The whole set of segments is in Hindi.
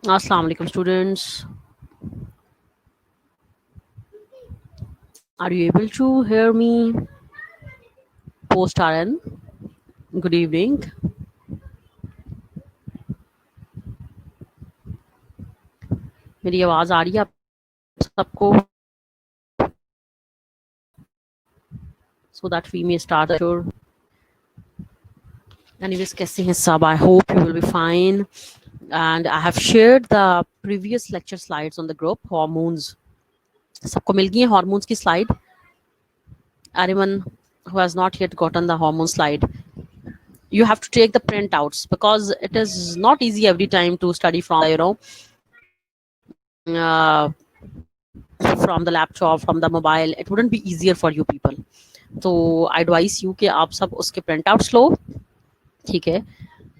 Assalamu alaikum, students. Are you able to hear me? Post RN. Good evening. मेरी आवाज आ रही है आप सबको? So that we may start. Sure. Anyways, कैसे हैं सब? I hope you will be fine. And I have shared the previous lecture slides on the group. Hormones. सबको मिल गई है hormones की slide? Anyone who has not yet gotten the hormone slide, you have to take the printouts because it is not easy every time to study from from the laptop, from the mobile. It wouldn't be easier for you people. तो I advise you कि आप सब उसके printouts लो, ठीक है?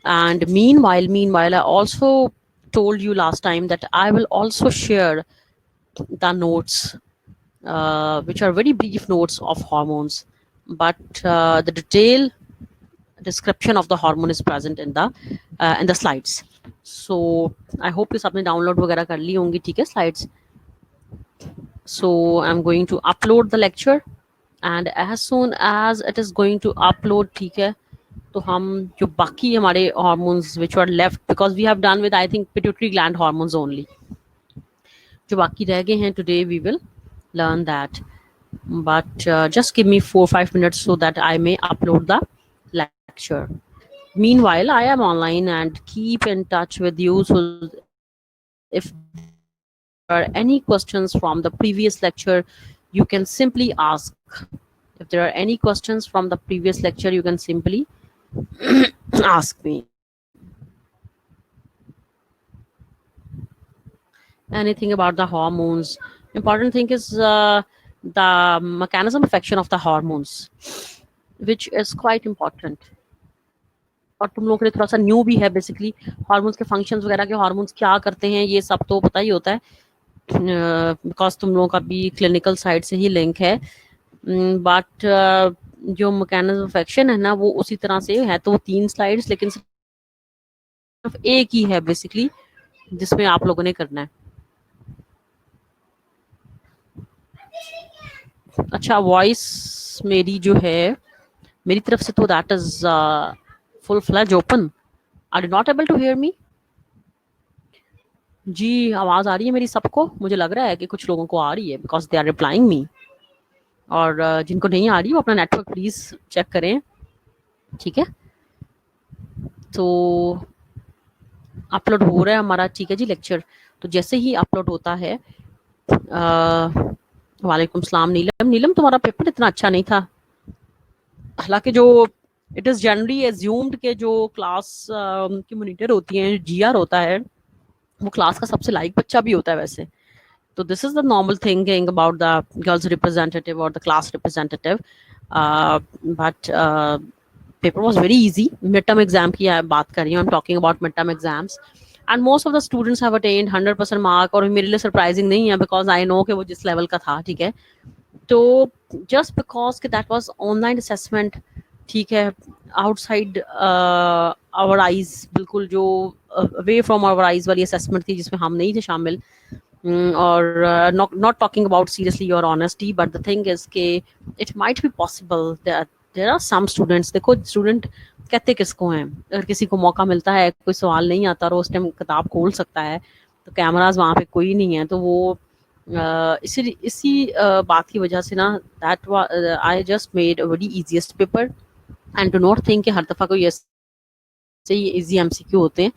And meanwhile, I also told you last time that I will also share the notes, which are very brief notes of hormones, but the detailed description of the hormone is present in the slides. So I hope कि सबने download वगैरह कर ली होंगी, ठीक है, slides. So I'm going to upload the lecture, and as soon as it is going to upload, ठीक है, तो हम जो बाकी हमारे hormones which were left, because we have done with I think pituitary gland hormones only, जो बाकी रह गए हैं, today we will learn that. But just give me 4-5 minutes so that I may upload the lecture. Meanwhile, I am online and keep in touch with you. So if there are any questions from the previous lecture, you can simply ask. If there are any questions from the previous lecture, you can simply ask me. Anything about the hormones. Important thing is the mechanism of action of the hormones, which is quite important. और तुम लोगों के लिए थोड़ा सा न्यू भी है बेसिकली हार्मोन्स के फंक्शंस वगैरह के हार्मोन्स क्या करते हैं ये सब तो पता ही होता है बिकॉज तुम लोगों का भी क्लिनिकल साइड से ही लिंक है बट जो मैकेनिज्म ऑफ एक्शन है ना वो उसी तरह से है तो 3 स्लाइड्स लेकिन सिर्फ एक ही है बेसिकली जिसमें आप लोगों ने करना है अच्छा वॉइस मेरी जो है मेरी तरफ से तो that is full fledge open are you not able to hear me जी आवाज आ रही है मेरी सबको मुझे लग रहा है कि कुछ लोगों को आ रही है बिकॉज दे आर रिप्लाइंग मी और जिनको नहीं आ रही वो अपना नेटवर्क प्लीज चेक करें ठीक है तो अपलोड हो रहा है हमारा ठीक है जी लेक्चर तो जैसे ही अपलोड होता है वालेकुम सलाम नीलम तुम्हारा पेपर इतना अच्छा नहीं था हालांकि जो इट इज जनरली एज्यूम्ड के जो क्लास की मॉनिटर होती हैं जीआर होता है वो क्लास का सबसे लाइक बच्चा भी होता है वैसे तो this is the normal thinking about the girls representative और the class representative but paper was very easy mid term exam की बात कर रही हूँ I am talking about mid term exams and most of the students have attend 100% mark और मेरे लिए सरप्राइजिंग नहीं है बिकॉज आई नो कि वो जिस लेवल का था ठीक है तो जस्ट बिकॉज कि दैट वाज ऑनलाइन असेसमेंट ठीक है आउटसाइड आवर आइज बिल्कुल जो अवे फ्रॉम आवर आइज वाली असेसमेंट थी जिसमें हम नहीं थे शामिल or not talking about seriously your honesty but the thing is ke it might be possible that there are some students देखो स्टूडेंट कहते किसको हैं अगर किसी को मौका मिलता है कोई सवाल नहीं आता और उस टाइम किताब खोल सकता है तो कैमराज वहाँ पे कोई नहीं है तो वो इसी बात की वजह से ना that I just made a very easiest paper and do not think कि हर दफ़ा कोई ऐसे ही इजी एमसीक्यू होते हैं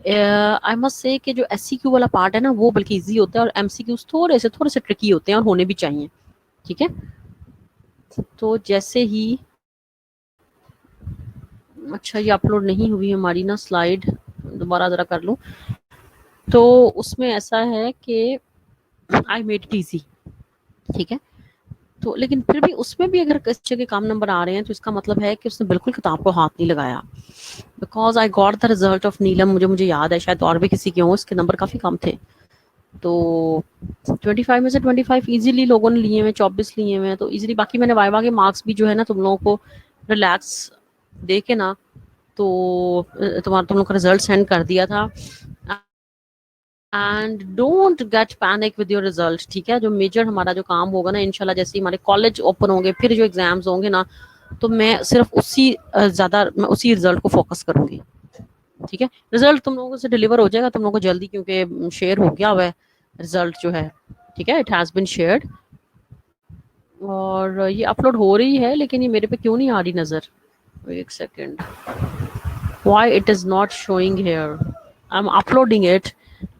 आई मस्ट से कि जो एससीक्यू वाला पार्ट है ना वो बल्कि इजी होता है और एमसीक्यूज थोड़े से ट्रिकी होते हैं और होने भी चाहिए ठीक है तो जैसे ही अच्छा ये अपलोड नहीं हुई हमारी ना स्लाइड दोबारा जरा कर लूं तो उसमें ऐसा है कि आई मेड इट इजी ठीक है तो लेकिन फिर भी उसमें भी अगर किसी जगह कम नंबर आ रहे हैं तो इसका मतलब है कि उसने बिल्कुल किताब को हाथ नहीं लगाया because I got the result of Neelam मुझे याद है शायद और भी किसी के हों इसके नंबर काफ़ी कम थे तो 25 में से 25 इजीली लोगों ने लिए हुए 24 लिए हुए हैं तो इजीली बाकी मैंने वाइवा के मार्क्स भी जो है ना तुम लोगों को रिलैक्स दे के ना तो तुम लोग का रिजल्ट सेंड कर दिया था and don't get panic with your result, ठीक है। जो मेजर हमारा जो काम होगा ना, इंशाल्लाह जैसे ही हमारे कॉलेज ओपन होंगे, फिर जो एग्जाम्स होंगे ना, तो मैं सिर्फ उसी ज्यादा मैं उसी रिजल्ट को फोकस करूंगी, ठीक है। रिजल्ट तुम लोगों से डिलीवर हो जाएगा तुम लोगों को जल्दी, क्योंकि शेयर हो गया हुआ है रिजल्ट जो है, ठीक है। इट हैज बीन शेयर्ड, और ये अपलोड हो रही है, लेकिन ये मेरे पे क्यों नहीं आ रही नजर, एक second, why it is not showing here, I'm uploading it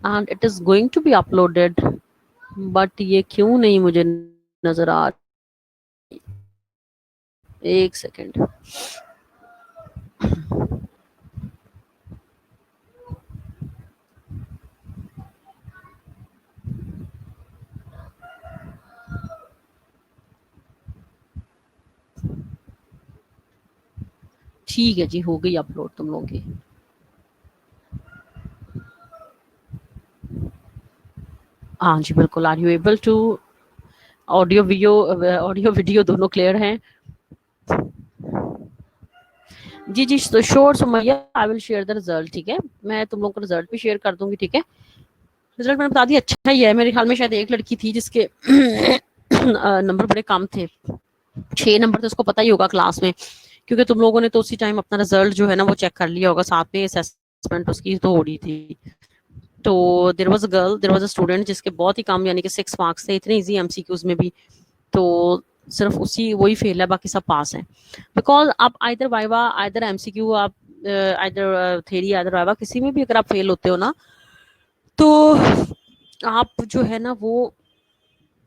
and it is going to be uploaded, but ये क्यों नहीं मुझे नजर आ रही, एक सेकेंड। ठीक है जी, हो गई अपलोड तुम लोगों की। हाँ जी बिल्कुल। Are you able to, audio video दोनों क्लियर हैं? जी जी sure Sumaiya, I will share the result, ठीक है। मैं तुम लोगों को रिजल्ट भी शेयर कर दूंगी, ठीक है। रिजल्ट मैंने बता दिया, अच्छा ही है। मेरे ख्याल में शायद एक लड़की थी जिसके नंबर बड़े कम थे, 6 नंबर तो उसको पता ही होगा क्लास में, क्योंकि तुम लोगों ने तो उसी टाइम अपना रिजल्ट जो है ना वो चेक कर लिया होगा, साथ में असेसमेंट उसकी तो हो रही थी। तो देयर वाज अ स्टूडेंट जिसके बहुत ही कम, यानी कि 6 मार्क्स थे, इतने इजी एमसीक्यूज में भी, तो सिर्फ उसी वही फेल है, बाकी सब पास हैं। बिकॉज आप आइदर वाइवा आइदर एमसीक्यू, आप आइदर थ्योरी आइदर वाइवा, किसी में भी अगर आप फेल होते हो ना, तो आप जो है ना वो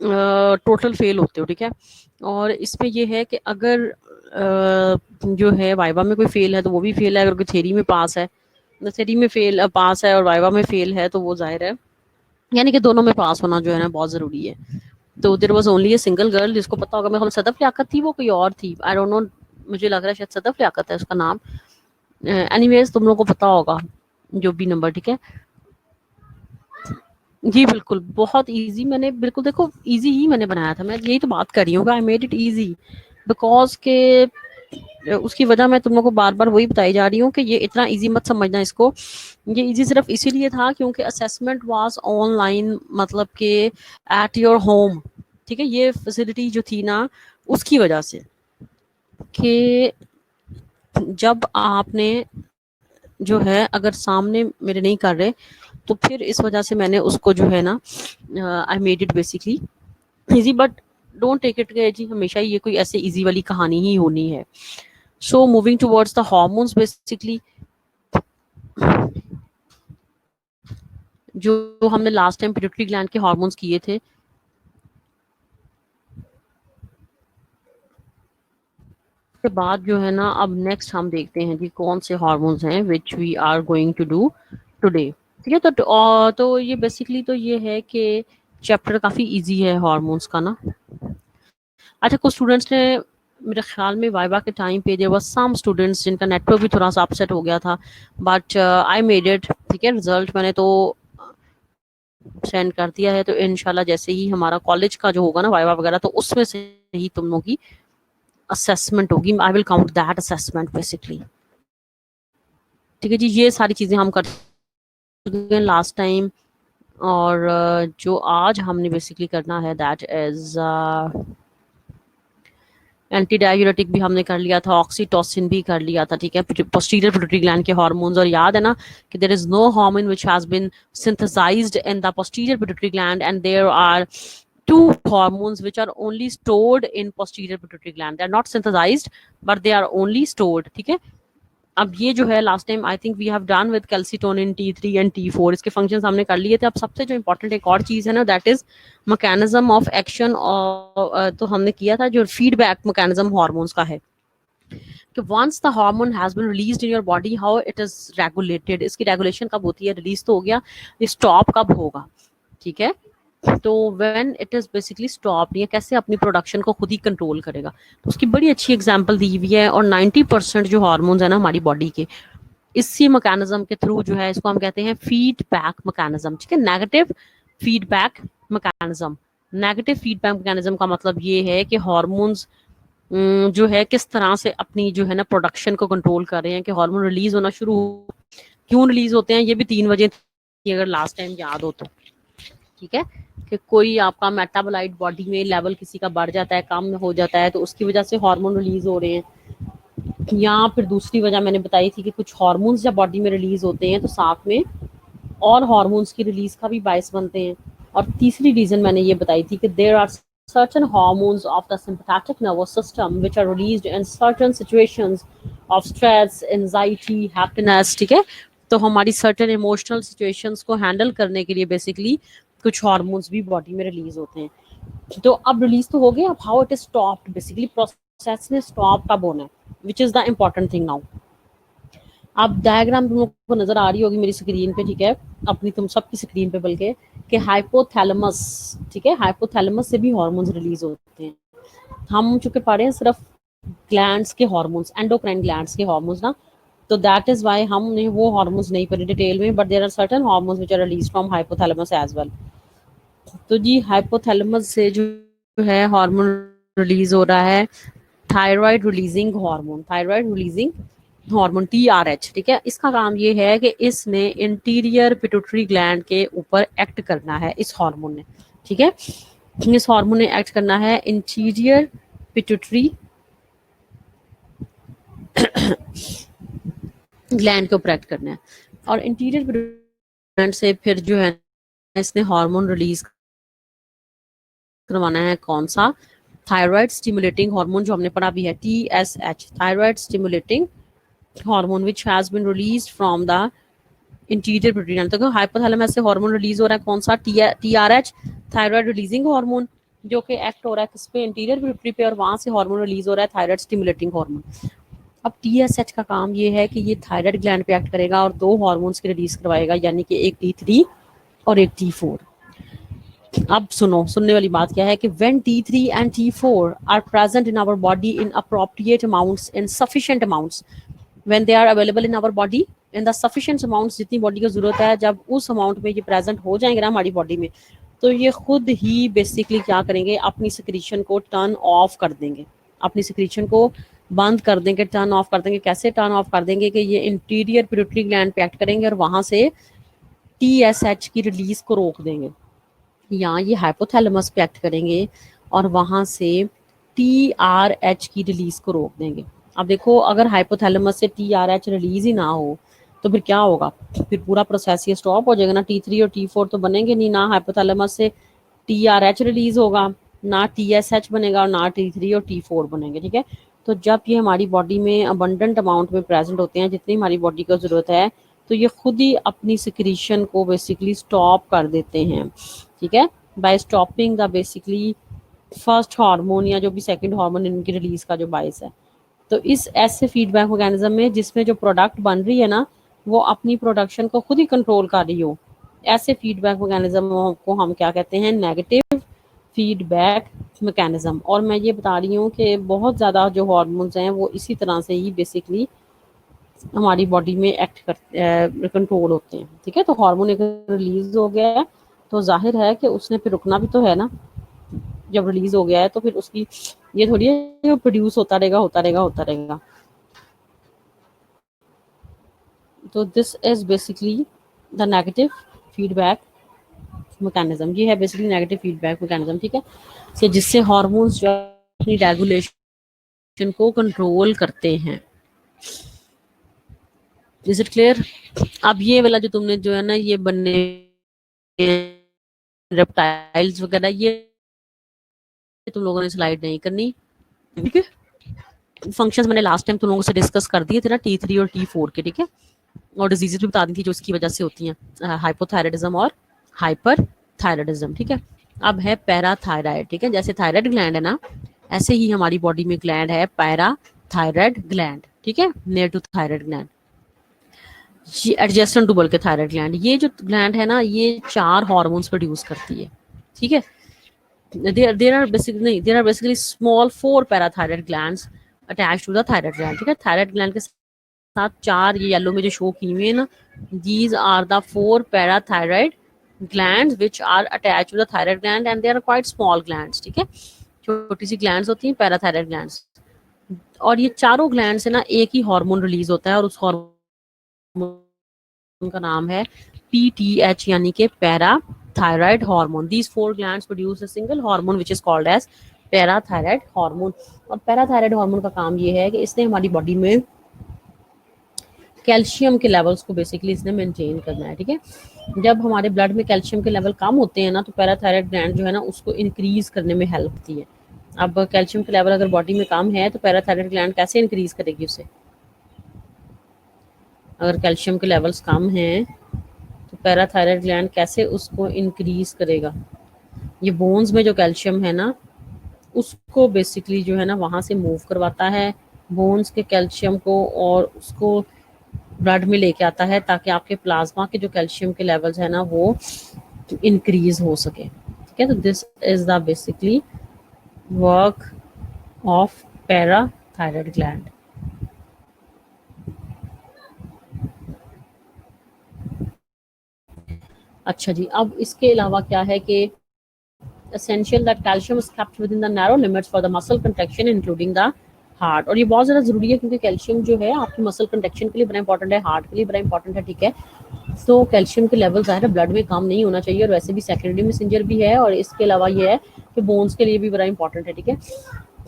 टोटल फेल होते हो, ठीक है। और इसमें ये है कि अगर जो है वाइवा में कोई फेल है तो वो भी फेल है, अगर कोई थ्योरी में पास है, थ्योरी में फेल पास है और वाइवा में फेल है, तो वो जाहिर है, यानी कि दोनों में पास होना जो है ना बहुत जरूरी है। तो there was only a single girl, जिसको पता होगा, मेरे ख्याल सदफ लियाकत थी, वो कोई और थी, आई डोंट नो, मुझे लग रहा है शायद सदफ लियाकत है उसका नाम। एनीवेज तुम लोगों को पता होगा जो भी नंबर, ठीक है। जी बिल्कुल, बहुत इजी, मैंने बिल्कुल देखो इजी ही मैंने बनाया था, मैं यही तो बात कर रही हूँ, आई मेड इट इजी, बिकॉज के उसकी वजह मैं तुम लोगों को बार बार वही बताई जा रही हूँ कि ये इतना इजी मत समझना इसको। ये इजी सिर्फ इसीलिए था क्योंकि असेसमेंट वाज ऑनलाइन, मतलब कि एट योर होम, ठीक है। ये फैसिलिटी जो थी ना उसकी वजह से, कि जब आपने जो है अगर सामने मेरे नहीं कर रहे, तो फिर इस वजह से मैंने उसको जो है ना, I made it basically easy, but don't take it जी हमेशा ही ये कोई ऐसे इजी वाली कहानी ही होनी है। So moving towards the hormones, basically जो हमने लास्ट टाइम पिट्यूटरी ग्लैंड के हार्मोन्स किए थे, के बाद जो है ना अब नेक्स्ट हम देखते हैं कि कौन से हार्मोन्स हैं which we are going to do today, ठीक है। तो ये बेसिकली तो ये है कि चैप्टर काफी इजी है हार्मोन्स का ना। अच्छा, कुछ स्टूडेंट्स ने मेरे ख्याल में वाइवा के टाइम पे देयर वाज सम स्टूडेंट्स जिनका नेटवर्क भी थोड़ा सा अपसेट हो गया था, बट आई मेड इट, ठीक है। रिजल्ट मैंने तो सेंड कर दिया है, तो इंशाल्लाह जैसे ही हमारा कॉलेज का जो होगा ना वाइवा वगैरह, तो उसमें से ही तुम लोगों की असेसमेंट होगी, I will count that assessment basically, ठीक है जी। ये सारी चीजें हम कर चुके हैं लास्ट टाइम, और जो आज हमने बेसिकली करना है दैट इज एंटी डाययूरेटिक भी हमने कर लिया था, ऑक्सीटोसिन भी कर लिया था, ठीक है। पोस्टीरियर पिट्यूटरी ग्लैंड के हार्मोन्स, और याद है ना कि there is no hormone which has been synthesised in the posterior pituitary gland, and there are two hormones which are only stored in posterior pituitary gland, they are not synthesized but they are only stored, ठीक है। अब ये जो है last time I think we have done with calcitonin T3 and T4, इसके फंक्शंस हमने कर लिए थे। अब सबसे जो इंपॉर्टेंट एक और चीज है ना, that is mechanism of action, और तो हमने किया था जो फीडबैक मैकेनिज्म हार्मोन्स का है, कि once the hormone has been released in your body how it is regulated, इसकी रेगुलेशन कब होती है, रिलीज तो हो गया, स्टॉप कब होगा, ठीक है। तो when it is basically stop, ये कैसे अपनी प्रोडक्शन को खुद ही कंट्रोल करेगा, तो उसकी बड़ी अच्छी एग्जांपल दी हुई है। और 90% जो हार्मोन्स है ना हमारी बॉडी के, इसी मैकेनिज्म के थ्रू जो है, इसको हम कहते हैं फीडबैक मैकेनिज्म, ठीक है। Negative feedback mechanism, negative feedback mechanism का मतलब ये है कि हार्मोन्स जो है किस तरह से अपनी जो है ना प्रोडक्शन को कंट्रोल कर रहे हैं, कि हार्मोन रिलीज होना शुरू, क्यों रिलीज होते हैं, ये भी 3 वजह अगर लास्ट टाइम याद हो तो, ठीक है, कि कोई आपका मेटाबोलाइट बॉडी में लेवल किसी का बढ़ जाता है, कम हो जाता है, तो उसकी वजह से हार्मोन रिलीज हो रहे हैं। या फिर दूसरी वजह मैंने बताई थी कि कुछ हार्मोन्स जब बॉडी में रिलीज होते हैं तो साथ में और हार्मोन्स की रिलीज का भी बायस बनते हैं। और तीसरी रीजन मैंने ये बताई थी कि there are certain hormones of the sympathetic nervous system which are released in certain situations of stress, anxiety, happiness, ठीक है। तो हमारी certain emotional situations को हैंडल करने के लिए बेसिकली कुछ हार्मोन्स भी बॉडी में रिलीज होते हैं। तो अब रिलीज तो हो गया, अब how it is stopped, basically process ने स्टॉप कब होना है, which is the important thing now. अब डायग्राम तुम लोग को नजर आ रही होगी मेरी स्क्रीन पे, ठीक है, अपनी तुम सबकी स्क्रीन पे, बल्कि कि हाइपोथैलेमस, ठीक है, हाइपोथैलेमस से भी हार्मोन्स रिलीज होते हैं। हम चूंकि पढ़े हैं सिर्फ ग्लैंड्स के हार्मोन्स, एंडोक्राइन ग्लैंड्स के हार्मोन्स ना, तो दैट इज व्हाई हमने वो हार्मोन्स नहीं पढ़े डिटेल में, but there are certain hormones which are released from hypothalamus as well. तो जी हाइपोथैलेमस से जो है हार्मोन रिलीज हो रहा है, thyroid releasing hormone, thyroid releasing hormone TRH, ठीक है। इसका काम ये है कि इसने इंटीरियर पिट्यूटरी ग्लैंड के ऊपर एक्ट करना है, इस हार्मोन ने, ठीक है, इस हार्मोन ने एक्ट करना है इंटीरियर पिट्यूटरी ग्लैंड के ऊपर एक्ट करना है। और इंटीरियर ग्लैंड से फिर जो है इसने हार्मोन रिलीज करवाना है, कौन सा, थायराइड स्टिमुलेटिंग हार्मोन, जो हमने पढ़ा भी है, TSH, thyroid stimulating hormone which has been released from the interior pituitary gland. तो हाइपोथैलेमस से हार्मोन रिलीज हो रहा है, कौन सा, TRH, थायराइड रिलीजिंग हार्मोन, जो कि एक्ट हो रहा है किस पे, इंटीरियर पिट्यूटरी पे, और वहां से हार्मोन रिलीज हो रहा है थायराइड स्टिमुलेटिंग हार्मोन। अब TSH का काम ये है कि ये थायराइड ग्लैंड पे एक्ट करेगा और दो हार्मोन्स की रिलीज करवाएगा, यानी कि एक T3 और एक T4। अब सुनो, सुनने वाली बात क्या है कि when T3 and T4 are present in our body in appropriate amounts, in sufficient amounts, when they are available in our body in the sufficient amounts, जितनी बॉडी को जरूरत है, जब उस अमाउंट में ये प्रेजेंट हो जाएंगे ना हमारी बॉडी में, तो ये खुद ही बेसिकली क्या करेंगे, अपनी सिक्रीशन को टर्न ऑफ कर देंगे, अपनी सिक्रीशन को बंद कर देंगे, टर्न ऑफ कर देंगे। कैसे टर्न ऑफ कर देंगे कि ये इंटीरियर पिट्यूटरी ग्लैंड पे एक्ट करेंगे और वहां से TSH की रिलीज को रोक देंगे, या ये हाइपोथैलेमस पे एक्ट करेंगे और वहां से TRH की रिलीज को रोक देंगे। अब देखो, अगर हाइपोथैलेमस से TRH रिलीज ही ना हो तो फिर क्या होगा, फिर पूरा प्रोसेस ये स्टॉप हो जाएगा ना, T3 और T4 तो बनेंगे नहीं, ना हाइपोथैलेमस से TRH रिलीज होगा, ना TSH बनेगा, और ना T3 और T4 बनेंगे, ठीक है। तो जब ये हमारी बॉडी में अबंडेंट अमाउंट में प्रेजेंट होते हैं, जितनी हमारी बॉडी को जरूरत है, तो ये खुद ही अपनी सिक्रीशन को बेसिकली स्टॉप कर देते हैं, ठीक है, by stopping the basically first hormone या जो भी सेकंड हार्मोन इनकी रिलीज का जो बायस है। तो इस ऐसे फीडबैक मैकेनिज्म में जिसमें जो प्रोडक्ट बन रही है ना, वो अपनी प्रोडक्शन को खुद ही कंट्रोल कर रही हो, ऐसे फीडबैक मैकेनिज्म को हम क्या कहते हैं, नेगेटिव फीडबैक मैकेनिज्म। और मैं ये बता रही हूँ कि बहुत ज़्यादा जो हार्मोन्स हैं वो इसी तरह से ही बेसिकली हमारी बॉडी में एक्ट कर कंट्रोल होते हैं, ठीक है। तो हार्मोन एक रिलीज हो गया है तो जाहिर है कि उसने फिर रुकना भी तो है ना, जब रिलीज हो गया है तो फिर उसकी ये थोड़ी है प्रोड्यूस होता रहेगा होता रहेगा होता रहेगा। तो this is basically the negative feedback mechanism, ये है बेसिकली नेगेटिव फीडबैक मैकेनिज्म, ठीक है, से जिससे हार्मोन्स जो अपनी रेगुलेशन को कंट्रोल करते हैं। Is it clear? अब ये वाला जो तुमने जो है ना ये बनने रेप्टाइल्स वगैरह, ये तुम लोगों ने स्लाइड नहीं करनी, ठीक है। फंक्शंस मैंने लास्ट टाइम तुम लोगों से डिस्कस कर दिए थे ना, T3 और T4 के, ठीक है, और डिजीजेज भी बता दी थी जो इसकी वजह से होती हैं, हाइपोथायराइडिज्म और हाइपर थायराइडिज्म, ठीक है। अब है पैराथायराइड, ठीक है, जैसे थायराइड ग्लैंड है ना, ऐसे ही हमारी बॉडी में ग्लैंड है पैराथायराइड ग्लैंड, ठीक है, near to thyroid gland, adjacent to बोल के थायराइड ग्लैंड। ये जो ग्लैंड है ना, ये 4 हार्मोन्स प्रोड्यूस करती है, ठीक है। there are basically small 4 parathyroid glands attached to the thyroid gland, ठीक है। थायराइड ग्लैंड के साथ 4 ये येलो में जो शो की हुई है ना, these are the 4 parathyroid glands which are attached to the thyroid gland and they are quite small glands, ठीक है, छोटी सी ग्लैंड्स होती हैं पैराथायराइड ग्लैंड्स। और ये चारों ग्लैंड से ना एक ही हार्मोन रिलीज होता है और उस हार्मोन का नाम है PTH यानी कि parathyroid hormone. These 4 glands produce a single hormone which is called as parathyroid hormone. और पैराथायराइड हार्मोन का काम ये है कि इसने हमारी बॉडी में कैल्शियम के लेवल्स को बेसिकली इसने मेंटेन करना है। ठीक है, जब हमारे ब्लड में कैल्शियम के लेवल कम होते हैं ना, तो पैराथायराइड ग्लैंड जो है ना उसको इंक्रीज करने में हेल्प होती है। अब कैल्शियम के लेवल अगर बॉडी में कम है तो पैराथायराइड ग्लैंड कैसे इंक्रीज करेगी उसे? अगर कैल्शियम के लेवल्स कम हैं तो पैराथायराइड ग्लैंड कैसे उसको इंक्रीज करेगा? ये बोन्स में जो कैल्शियम है ना उसको बेसिकली जो है ना वहाँ से मूव करवाता है बोन्स के कैल्शियम को, और उसको ब्लड में लेके आता है ताकि आपके प्लाज्मा के जो कैल्शियम के लेवल्स है ना वो इंक्रीज हो सके। ठीक है, तो this is the basically work of parathyroid gland. अच्छा जी, अब इसके अलावा क्या है कि essential that calcium is kept within the narrow limits for the muscle contraction including the heart. और ये बहुत ज़्यादा ज़रूरी है क्योंकि कैल्शियम जो है आपकी मसल कंट्रैक्शन के लिए बड़ा इंपॉर्टेंट है, हार्ट के लिए बड़ा इंपॉर्टेंट है। ठीक है, तो कैल्शियम के लेवल ज़ाहिर है ब्लड में कम नहीं होना चाहिए, और वैसे भी सेकेंडरी मैसेंजर भी है, और इसके अलावा ये है कि बोन्स के लिए भी बड़ा इंपॉर्टेंट है। ठीक है,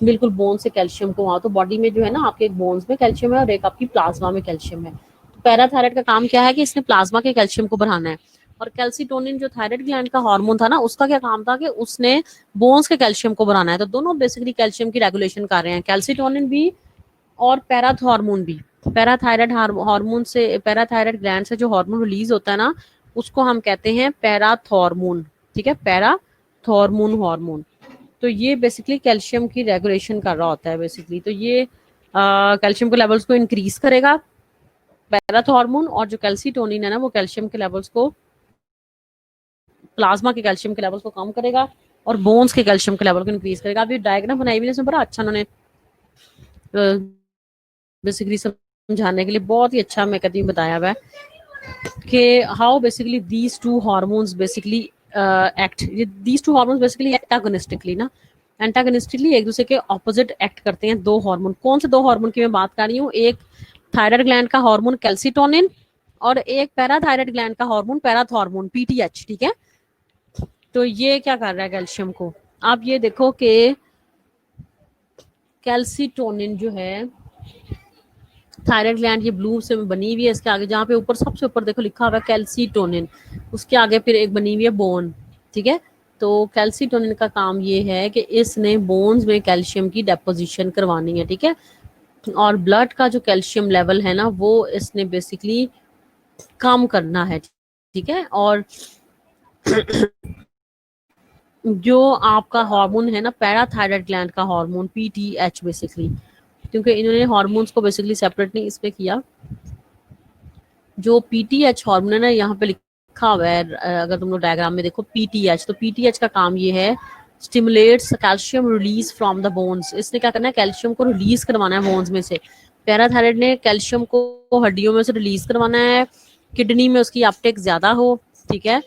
बिल्कुल बोन से कैल्शियम को वहाँ, तो बॉडी में जो है ना आपके एक बोन्स में कैल्शियम है और एक आपकी प्लाज्मा में कैल्शियम है। तो पैराथायराइड का काम क्या है कि इसने प्लाज्मा के कैल्शियम को बढ़ाना है। और कैल्सिटोनिन जो थायराइड ग्लैंड का हार्मोन था ना उसका क्या काम था कि उसने बोन्स के कैल्शियम को बढ़ाना है। तो दोनों बेसिकली कैल्शियम की रेगुलेशन कर रहे हैं, कैल्सिटोनिन भी और पैराथॉर्मोन भी। पैराथायराइड हार्मोन से, पैराथायराइड ग्लैंड से जो हार्मोन रिलीज होता है ना उसको हम कहते हैं पैराथॉर्मोन। ठीक है, पैराथॉर्मोन हार्मोन। तो ये बेसिकली कैल्शियम की रेगुलेशन कर रहा होता है बेसिकली। तो ये कैल्शियम के लेवल्स को इंक्रीज करेगा पैराथॉर्मोन, और जो कैल्सिटोनिन है ना वो कैल्शियम के लेवल्स को, प्लाज्मा के कैल्शियम के लेवल्स को कम करेगा और बोन्स के कैल्शियम के लेवल को इंक्रीज करेगा। अभी डायग्राम बनाई हुई है इसमें बड़ा अच्छा उन्होंने बेसिकली समझाने के लिए बहुत ही अच्छा मैं कहती हूँ बताया हुआ है कि how basically these two hormones basically act. These two hormones basically antagonistically ना, एंटागोनिस्टिकली एक दूसरे के ऑपोजिट एक्ट करते हैं। दो हार्मोन, कौन से दो हार्मोन की मैं बात कर रही हूँ? एक थायराइड ग्लैंड का हार्मोन कैल्सिटोनिन और एक पैराथायराइड ग्लैंड का हार्मोन पैराथॉर्मोन PTH। ठीक है, तो ये क्या कर रहा है कैल्शियम को? आप ये देखो कि कैल्सिटोनिन जो है थायराइड ग्लैंड ये ब्लू से बनी हुई है, इसके आगे जहाँ पे ऊपर सबसे ऊपर देखो लिखा हुआ है कैल्सिटोनिन, उसके आगे फिर एक बनी हुई है बोन। ठीक है, तो कैल्सिटोनिन का काम ये है कि इसने बोन्स में कैल्शियम की डेपोजिशन करवानी है। ठीक है, और ब्लड का जो कैल्शियम लेवल है ना वो इसने बेसिकली कम करना है। ठीक है, और जो आपका हार्मोन है ना पैराथायराइड ग्लैंड का हार्मोन PTH बेसिकली, क्योंकि इन्होंने हार्मोन्स को बेसिकली सेपरेट नहीं इसमें किया। जो PTH हार्मोन है ना यहाँ पे लिखा हुआ है, अगर तुम लोग डायग्राम में देखो PTH, तो PTH का काम ये है stimulates calcium release from the bones. इसने क्या करना है? कैल्शियम को रिलीज करवाना है बोन्स में से। पैराथायराइड ने कैल्शियम को हड्डियों में से रिलीज करवाना है, किडनी में उसकी अपटेक ज्यादा हो। ठीक है,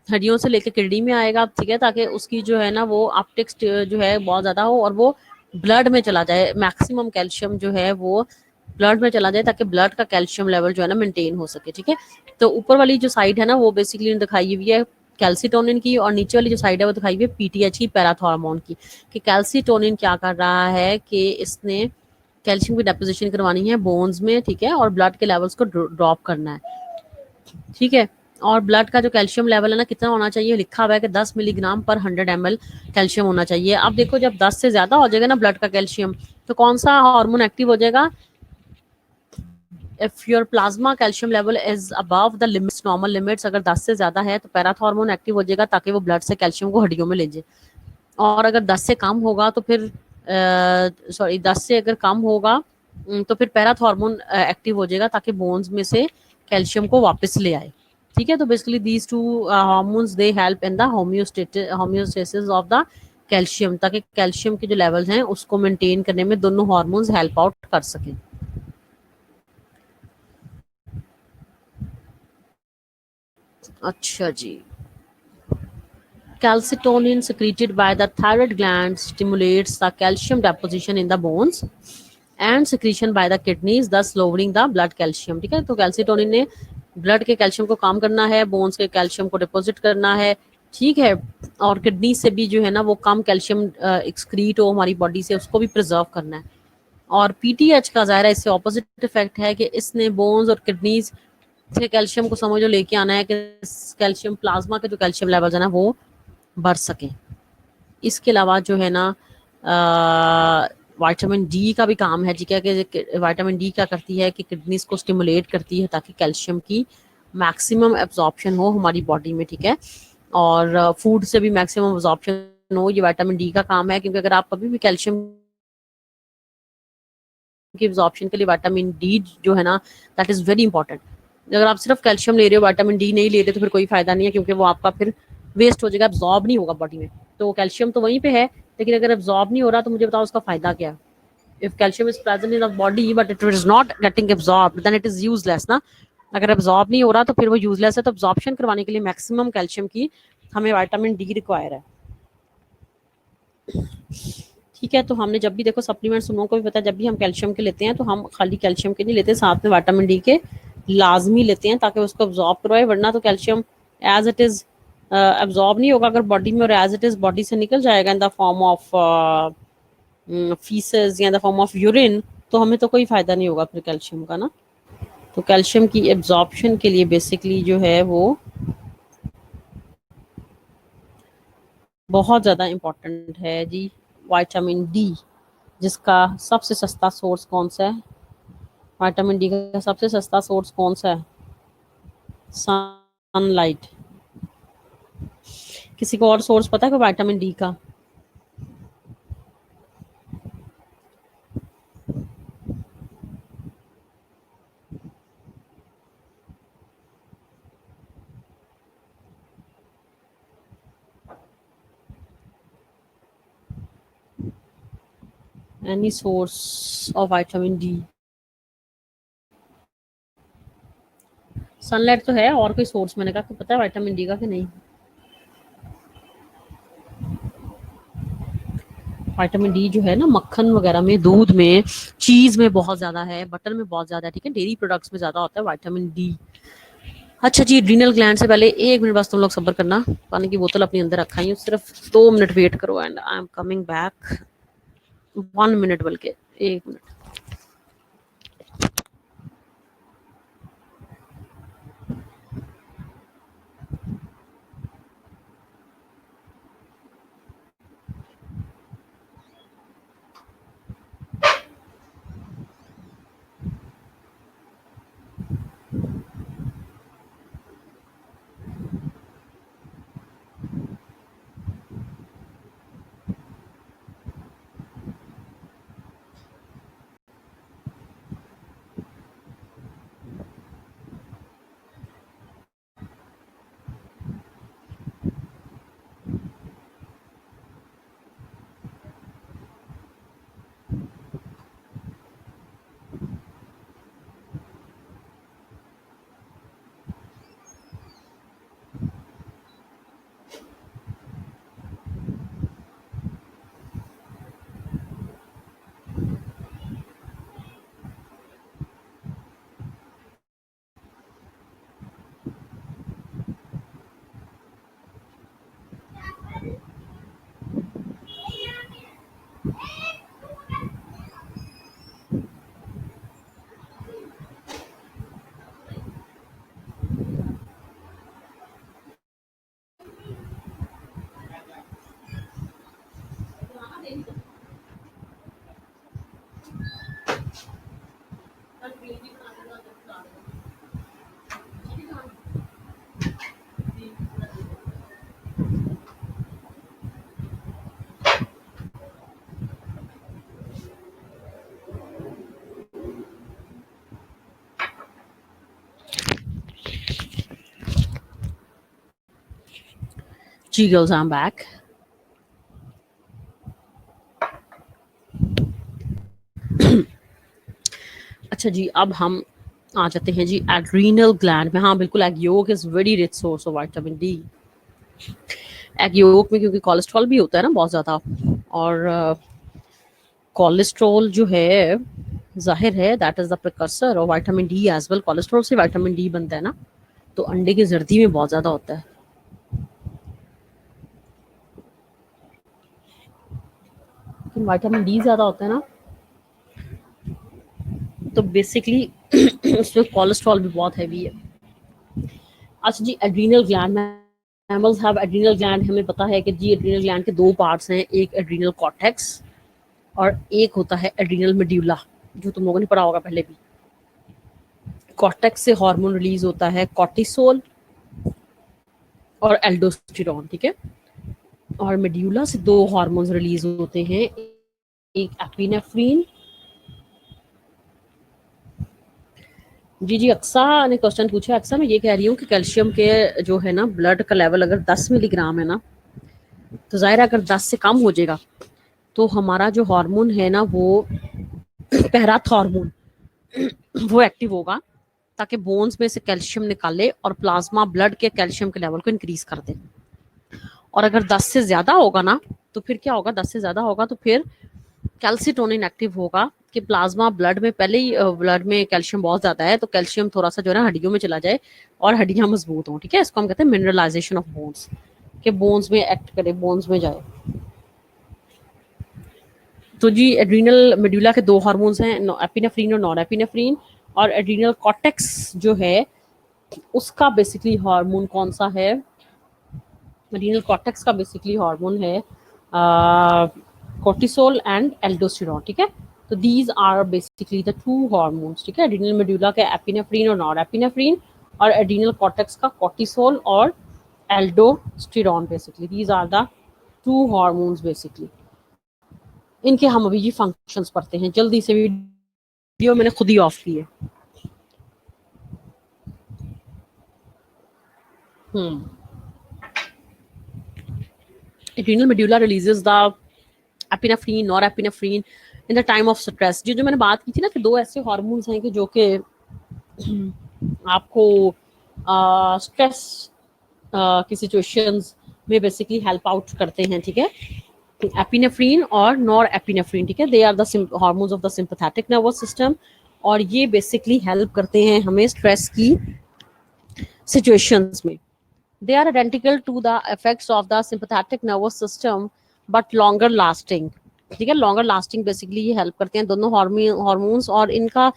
हड्डियों से लेकर किडनी में आएगा। ठीक है, ताकि उसकी जो है ना वो अपटेक जो है बहुत ज्यादा हो और वो ब्लड में चला जाए, मैक्सिमम कैल्शियम जो है वो ब्लड में चला जाए ताकि ब्लड का कैल्शियम लेवल जो है ना मेंटेन हो सके। ठीक है, तो ऊपर वाली जो साइड है ना वो बेसिकली दिखाई हुई है कैल्सिटोनिन की, और नीचे वाली जो साइड है वो दिखाई हुई है PTH की, पैराथॉर्मोन की। कि कैल्सिटोनिन क्या कर रहा है कि इसने कैल्शियम की डेपोजिशन करवानी है बोन्स में। ठीक है, और ब्लड के लेवल्स को ड्रॉप करना है। ठीक है, और ब्लड का जो कैल्शियम लेवल है ना कितना होना चाहिए? लिखा हुआ है कि 10 मिलीग्राम पर 100 ml कैल्शियम होना चाहिए। अब देखो जब 10 से ज्यादा हो जाएगा ना ब्लड का कैल्शियम, तो कौन सा हार्मोन एक्टिव हो जाएगा? If your plasma calcium level is above the limits, normal limits, अगर 10 से ज्यादा है तो पैराथॉर्मोन एक्टिव हो जाएगा ताकि वो ब्लड से कैल्शियम को हड्डियों में ले जाए। और अगर 10 से कम होगा तो फिर 10 से अगर कम होगा तो फिर पैराथॉर्मोन एक्टिव हो जाएगा ताकि बोन्स में से कैल्शियम को वापस ले आए। ठीक है, तो basically these two hormones they help in the homeostasis of the calcium, ताकि कैल्शियम के जो लेवल्स हैं उसको मेंटेन करने में दोनों हार्मोन्स हेल्प आउट कर सकें। अच्छा जी, calcitonin secreted by the thyroid gland stimulates the calcium deposition in the bones and secretion by the kidneys, thus lowering the blood calcium। ठीक है, तो कैल्सिटोनिन ने ब्लड के कैल्शियम को काम करना है, बोन्स के कैल्शियम को डिपॉजिट करना है, ठीक है, और किडनी से भी जो है ना वो कम कैल्शियम एक्सक्रीट हो हमारी बॉडी से, उसको भी प्रिजर्व करना है। और पीटीएच का ज़ाहिर है इससे ऑपोजिट इफेक्ट है कि इसने बोन्स और किडनीज से कैल्शियम को समझो लेके आना है कि कैल्शियम प्लाज्मा के जो कैल्शियम लेवल्स है ना वो बढ़ सकें। इसके अलावा जो है ना विटामिन डी का भी काम है जी, क्या कि विटामिन डी क्या करती है कि किडनीज को स्टिमुलेट करती है ताकि कैल्शियम की मैक्सिमम एब्जॉर्प्शन हो हमारी बॉडी में, ठीक है, और फूड से भी मैक्सिमम एब्जॉर्प्शन हो, ये विटामिन डी का काम है। क्योंकि अगर आप कभी भी कैल्शियम की एब्जॉर्प्शन के लिए विटामिन डी जो है ना दैट इज़ वेरी इंपॉर्टेंट। अगर आप सिर्फ कैल्शियम ले रहे हो विटामिन डी नहीं ले रहे तो फिर कोई फायदा नहीं है, क्योंकि वो आपका फिर वेस्ट हो जाएगा, एब्जॉर्ब नहीं होगा बॉडी में। तो कैल्शियम तो वहीं पे है, लेकिन अगर एब्जॉर्ब नहीं हो रहा तो मुझे बताओ उसका फायदा क्या है। If calcium is present in the body but it is not getting absorb then it is useless ना। अगर एब्जॉर्ब नहीं हो रहा तो फिर वो यूजलेस है। तो एब्जॉर्प्शन करवाने के लिए मैक्सिमम कैल्शियम की हमें विटामिन डी रिक्वायर है, ठीक है। तो हमने जब भी देखो सप्लीमेंट्स उन लोगों को भी पता है, जब भी हम कैल्शियम के लेते हैं तो हम खाली कैल्शियम के नहीं लेते, साथ में विटामिन डी के लाजमी लेते हैं ताकि उसको एब्जॉर्ब करवाए, वरना तो calcium as it is absorb नहीं होगा अगर बॉडी में, और एज इट इज बॉडी से निकल जाएगा in the form of faeces या in the form of urine, तो हमें तो कोई फायदा नहीं होगा फिर कैल्शियम का ना। तो कैल्शियम की एब्जॉर्प्शन के लिए बेसिकली जो है वो बहुत ज़्यादा इम्पोर्टेंट है जी विटामिन डी, जिसका सबसे सस्ता सोर्स कौन सा है? विटामिन डी का सबसे सस्ता सोर्स कौन सा है? सनलाइट। किसी को और सोर्स पता है कोई विटामिन डी का? Any source of vitamin D? Sunlight तो है, और कोई सोर्स मैंने कहा कि पता है विटामिन डी का कि नहीं? विटामिन डी जो है ना मक्खन वगैरह में, दूध में, चीज में बहुत ज्यादा है, बटर में बहुत ज्यादा है, ठीक है, डेयरी प्रोडक्ट्स में ज्यादा होता है विटामिन डी। अच्छा जी, एड्रीनल ग्लैंड से पहले 1 मिनट बस तुम लोग सब्र करना, पानी की बोतल अपनी अंदर रखा ही, सिर्फ 2 मिनट वेट करो and I am coming back. 1 minute, बल्कि 1 मिनट। जी गर्ल्स, आई एम बैक। अच्छा जी, अब हम आ जाते हैं जी एड्रीनल ग्लैंड में। हाँ बिल्कुल, egg yolk is very rich source of vitamin D. Egg yolk में क्योंकि कोलेस्ट्रॉल भी होता है ना बहुत ज़्यादा, और कोलेस्ट्रॉल जो है जाहिर है दैट इज द प्रिकर्सर और vitamin D as well. Cholesterol से विटामिन डी बनता है ना, तो अंडे की जर्दी में बहुत ज्यादा होता है। लेकिन विटामिन डी ज्यादा होता है ना, तो बेसिकली उसमें कोलेस्ट्रॉल भी बहुत हैवी है। अच्छा जी, adrenal gland, mammals have adrenal gland. हमें पता है कि जी एड्रीनल ग्लैंड के दो पार्ट्स हैं, एक एड्रीनल कॉर्टेक्स और एक होता है एड्रीनल मेड्यूला, जो तुम लोगों ने पढ़ा होगा पहले भी। कॉर्टेक्स से हार्मोन रिलीज होता है कॉर्टिसोल और एल्डोस्टेरॉन, ठीक है। और मेड्यूला से दो हार्मोन्स रिलीज होते हैं, एक एपिनेफ्रीन। जी अक्सा ने क्वेश्चन पूछा। अक्सा मैं ये कह रही हूँ कि कैल्शियम के जो है ना ब्लड का लेवल अगर 10 मिलीग्राम है ना, तो जाहिर है अगर 10 से कम हो जाएगा तो हमारा जो हार्मोन है ना वो पैराथ हार्मोन वो एक्टिव होगा, ताकि बोन्स में से कैल्शियम निकाले और प्लाज्मा ब्लड के कैल्शियम के लेवल को इंक्रीज कर दे। और अगर 10 से ज्यादा होगा ना, तो फिर क्या होगा, 10 से ज्यादा होगा तो फिर कैल्सिटोनिन एक्टिव होगा कि प्लाज्मा ब्लड में, पहले ही ब्लड में कैल्शियम बहुत ज्यादा है, तो कैल्शियम थोड़ा सा जो है ना हड्डियों में चला जाए और हड्डियां मजबूत हों, ठीक है। इसको हम कहते हैं मिनरलाइजेशन ऑफ बोन्स, कि बोन्स में एक्ट करे, बोन्स में जाए। तो जी एड्रीनल मेडुला के दो हार्मोन्स हैं, एपिनेफ्रीन और नॉन एपिनेफ्रीन। और एड्रीनल कॉर्टेक्स जो है उसका बेसिकली हार्मोन कौन सा है, एड्रीनल कॉर्टेक्स का बेसिकली हार्मोन है कोर्टिसोल एंड एल्डोस्टेरॉन, ठीक है। तो these are basically the two hormones, ठीक है। एड्रीनल मेडुला के एपिनेफ्रीन और नॉन एपिनेफ्रीन, और एड्रीनल कॉर्टेक्स का कोर्टिसोल और aldosterone, basically these are the two hormones basically. इनके हम अभी जी फंक्शंस पढ़ते हैं जल्दी से, वीडियो मैंने खुद ही ऑफ की है। Adrenal medulla releases the epinephrine, norepinephrine in the time of stress। जो मैंने बात की थी ना कि दो ऐसे हार्मोन्स हैं कि जो कि आपको स्ट्रेस की सिचुएशंस में बेसिकली हेल्प आउट करते हैं, ठीक है। एपिनेफ्रीन और नॉर एपिनेफ्रीन, ठीक है, they are the hormones of the sympathetic nervous system, और ये बेसिकली हेल्प करते हैं हमें स्ट्रेस की सिचुएशंस में। They are identical to the effects of the sympathetic nervous system but longer lasting, ठीक है। लॉन्गर लास्टिंग बेसिकली ये हेल्प करते हैं दोनों हार्मोन्स, और इनका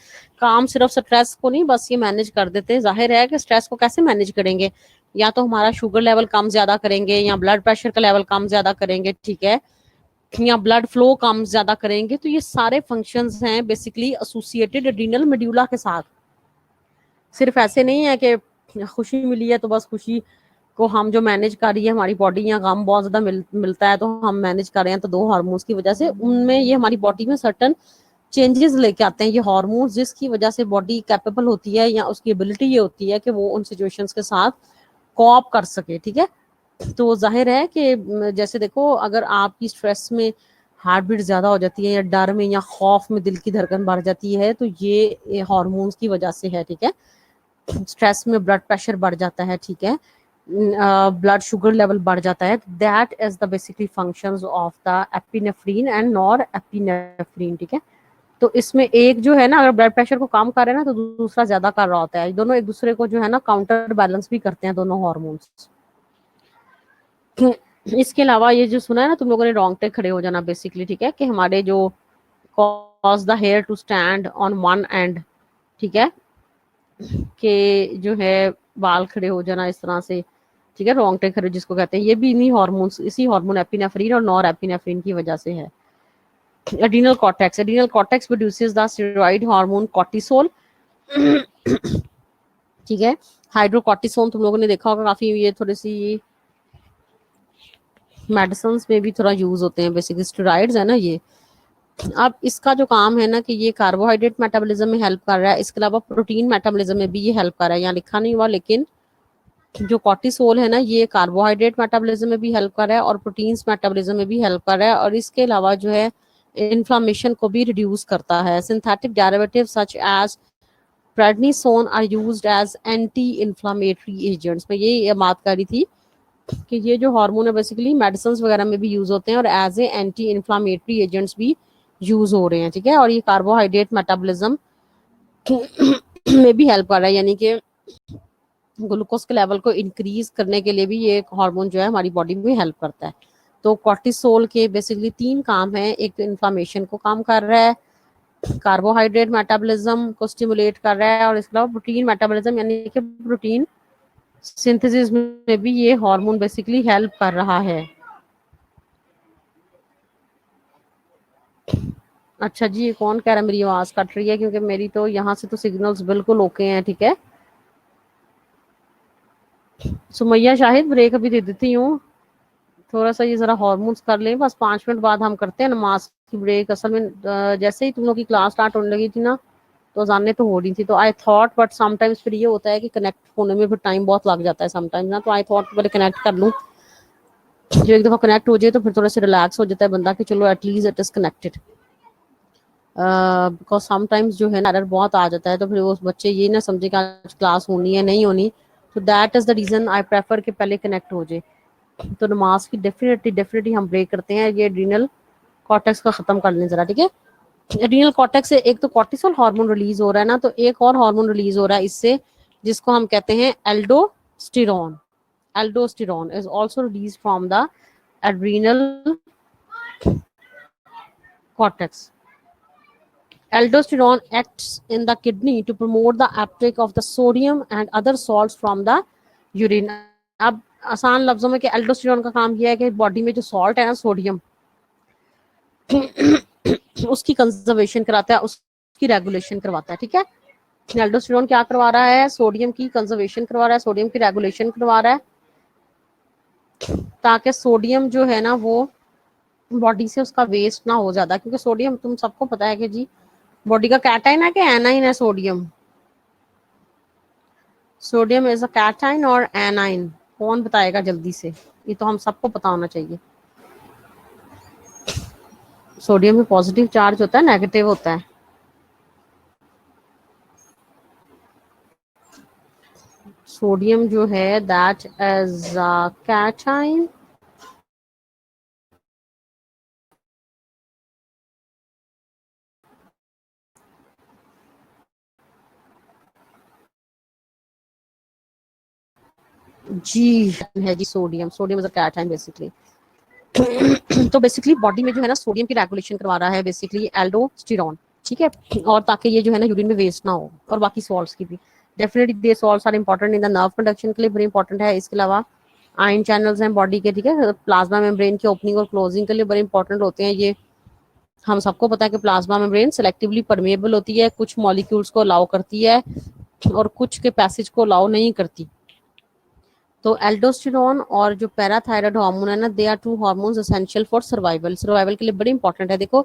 काम सिर्फ स्ट्रेस को नहीं बस ये मैनेज कर देते हैं। जाहिर है कि स्ट्रेस को कैसे मैनेज करेंगे, या तो हमारा शुगर लेवल कम ज्यादा करेंगे, या ब्लड प्रेशर का लेवल कम ज्यादा करेंगे, ठीक है, या ब्लड फ्लो कम ज्यादा करेंगे। तो ये सारे फंक्शंस हैं बेसिकली एसोसिएटेड एड्रीनल मेडुला के साथ। सिर्फ ऐसे नहीं है कि खुशी मिली है तो बस खुशी को हम जो मैनेज कर रही है हमारी बॉडी, या गम बहुत ज्यादा मिलता है तो हम मैनेज कर रहे हैं, तो दो हार्मोन्स की वजह से उनमें ये हमारी बॉडी में सर्टन चेंजेस लेके आते हैं ये हार्मोन्स, जिसकी वजह से बॉडी कैपेबल होती है, या उसकी एबिलिटी ये होती है कि वो उन सिचुएशंस के साथ कोऑप कर सके, ठीक है। तो जाहिर है कि जैसे देखो, अगर आपकी स्ट्रेस में हार्ट बीट ज्यादा हो जाती है, या डर में या खौफ में दिल की धड़कन बढ़ जाती है, तो ये हार्मोन्स की वजह से है, ठीक है। स्ट्रेस में ब्लड प्रेशर बढ़ जाता है, ठीक है, ब्लड शुगर लेवल बढ़ जाता है। That is the basically functions of the epinephrine and nor epinephrine, ठीक है। तो इसमें एक जो है ना अगर ब्लड प्रेशर को कम कर रहे हैं ना, तो दूसरा ज्यादा कर रहा होता है। दोनों एक दूसरे को जो है ना काउंटर बैलेंस भी करते हैं दोनों हार्मोन्स। इसके अलावा ये जो सुना है ना तुम लोगों ने, रोंगटे खड़े हो जाना बेसिकली, ठीक है, कि हमारे जो cause the hair to stand on one end, ठीक है, कि जो है बाल खड़े हो जाना इस तरह से, ठीक है, रोंगटे खड़े जिसको कहते हैं, ये भी इन्हीं हार्मोन्स, इसी हार्मोन एपिनेफ्रीन और नॉर एपिनेफ्रीन की वजह से है। Adrenal cortex produces the steroid hormone cortisol, ठीक है। हाइड्रोकॉर्टिसोन तुम लोगों ने देखा होगा काफी, ये थोड़ी सी मेडिसिन में भी थोड़ा यूज होते हैं, बेसिकली स्टेरॉइड्स है ना ये। अब इसका जो काम है ना कि ये कार्बोहाइड्रेट मेटाबॉलिज्म में हेल्प कर रहा है, इसके अलावा प्रोटीन मेटाबॉलिज्म में भी ये हेल्प कर रहा है। यहाँ लिखा नहीं हुआ, लेकिन जो कॉर्टिसोल है ना ये कार्बोहाइड्रेट मेटाबॉलिज्म में भी हेल्प कर रहा है और प्रोटीन्स मेटाबॉलिज्म में भी हेल्प कर रहा है, और इसके अलावा जो है इन्फ्लामेशन को भी रिड्यूस करता है। Synthetic derivative such as prednisone are used as anti inflammatory agents. मैं ये बात कर रही थी कि ये जो हार्मोन है बेसिकली मेडिसिन वगैरह में भी यूज होते हैं और as a anti inflammatory agents भी यूज हो रहे हैं, ठीक है। और ये कार्बोहाइड्रेट मेटाबॉलिज्म में भी हेल्प कर रहा है, यानी कि ग्लूकोज के लेवल को इंक्रीज करने के लिए भी ये हार्मोन जो है हमारी बॉडी में हेल्प करता है। तो कॉर्टिसोल के बेसिकली 3 काम हैं, एक तो इन्फ्लामेशन को काम कर रहा है, कार्बोहाइड्रेट मेटाबॉलिज्म को स्टिमुलेट कर रहा है, और इसके अलावा प्रोटीन मेटाबॉलिज्म यानी कि प्रोटीन सिंथेसिस में भी ये हार्मोन बेसिकली हेल्प कर रहा है। अच्छा जी, कौन कह रहा है मेरी आवाज कट रही है? क्योंकि मेरी तो यहाँ से तो सिग्नल्स बिल्कुल ओके हैं, ठीक है। सुमैया शाहिद ब्रेक अभी दे देती हूँ, थोड़ा सा ये जरा हॉर्मोन्स कर लें, बस 5 मिनट बाद हम करते हैं नमाज की ब्रेक। असल में जैसे ही तुम लोग की क्लास स्टार्ट होने लगी थी ना, तो अजानें तो हो रही थी, तो आई थॉट, बट समटाइम्स फिर ये होता है कि कनेक्ट होने में फिर टाइम बहुत लग जाता है समटाइम्स ना, तो आई थॉट पहले कनेक्ट कर लूँ। जो एक दफा कनेक्ट हो जाए तो फिर थोड़ा सा रिलैक्स हो जाता है बंदा कि चलो at least it is connected. Because sometimes जो है ना एरर बहुत आ जाता है, तो फिर वो बच्चे ये ना समझे कि आज क्लास होनी है नहीं होनी। तो that is the reason I prefer कि पहले कनेक्ट हो जाए। तो नमाज की डेफिनेटली हम ब्रेक करते हैं, ये एड्रीनल कॉर्टेक्स का खत्म कर लें जरा, ठीक है। एड्रीनल कॉर्टेक्स से एक तो कॉर्टिसोल हार्मोन रिलीज हो रहा है ना, तो एक और हार्मोन रिलीज हो रहा है इससे, जिसको हम कहते हैं aldosterone. Aldosterone is also release from the adrenal cortex. Aldosterone acts in the kidney to promote the uptake of the sodium and other salts from the urine. अब आसान लफ्जों में कि एल्डोस्टेरोन का काम यह है कि बॉडी में जो सॉल्ट है ना, सोडियम, उसकी कंजर्वेशन कराता है, उसकी रेगुलेशन करवाता है, ठीक है। एल्डोस्टेरोन क्या करवा रहा है? सोडियम की कंजर्वेशन करवा रहा है, सोडियम की रेगुलेशन करवा रहा है, ताकि सोडियम जो है ना वो बॉडी से उसका वेस्ट ना हो ज्यादा, क्योंकि सोडियम तुम सबको पता है कि जी बॉडी का कैटाइन है कि एनाइन है sodium? Sodium is a cation और एनाइन? कौन बताएगा जल्दी से? ये तो हम सबको पता होना चाहिए। सोडियम में पॉजिटिव चार्ज होता है, नेगेटिव होता है? सोडियम जो है दैट इज अ कैटाइन। जी है जी, sodium, sodium is a cation basically. तो बेसिकली बॉडी में जो है ना सोडियम की रेगुलेशन करवा रहा है बेसिकली एल्डोस्टेरोन, ठीक है। और ताकि ये जो है ना यूरिन में वेस्ट ना हो, और बाकी सॉल्ट्स की भी definitely they salts are important in the nerve conduction के लिए, बड़े इंपॉर्टेंट है। इसके अलावा आयन चैनल्स हैं बॉडी के, ठीक है, प्लाज्मा मेम्ब्रेन की ओपनिंग और क्लोजिंग के लिए बड़े इंपॉर्टेंट होते हैं ये। हम सबको पता है कि प्लाज्मा मेम्ब्रेन सेलेक्टिवली परमेएबल होती है, कुछ मॉलिक्यूल्स को अलाउ करती है और कुछ के पैसेज को अलाउ नहीं करती। तो एल्डोस्टेरोन और जो पैराथायराइड हार्मोन है ना, they are two hormones essential for survival. Survival के लिए बड़े इंपॉर्टेंट है। देखो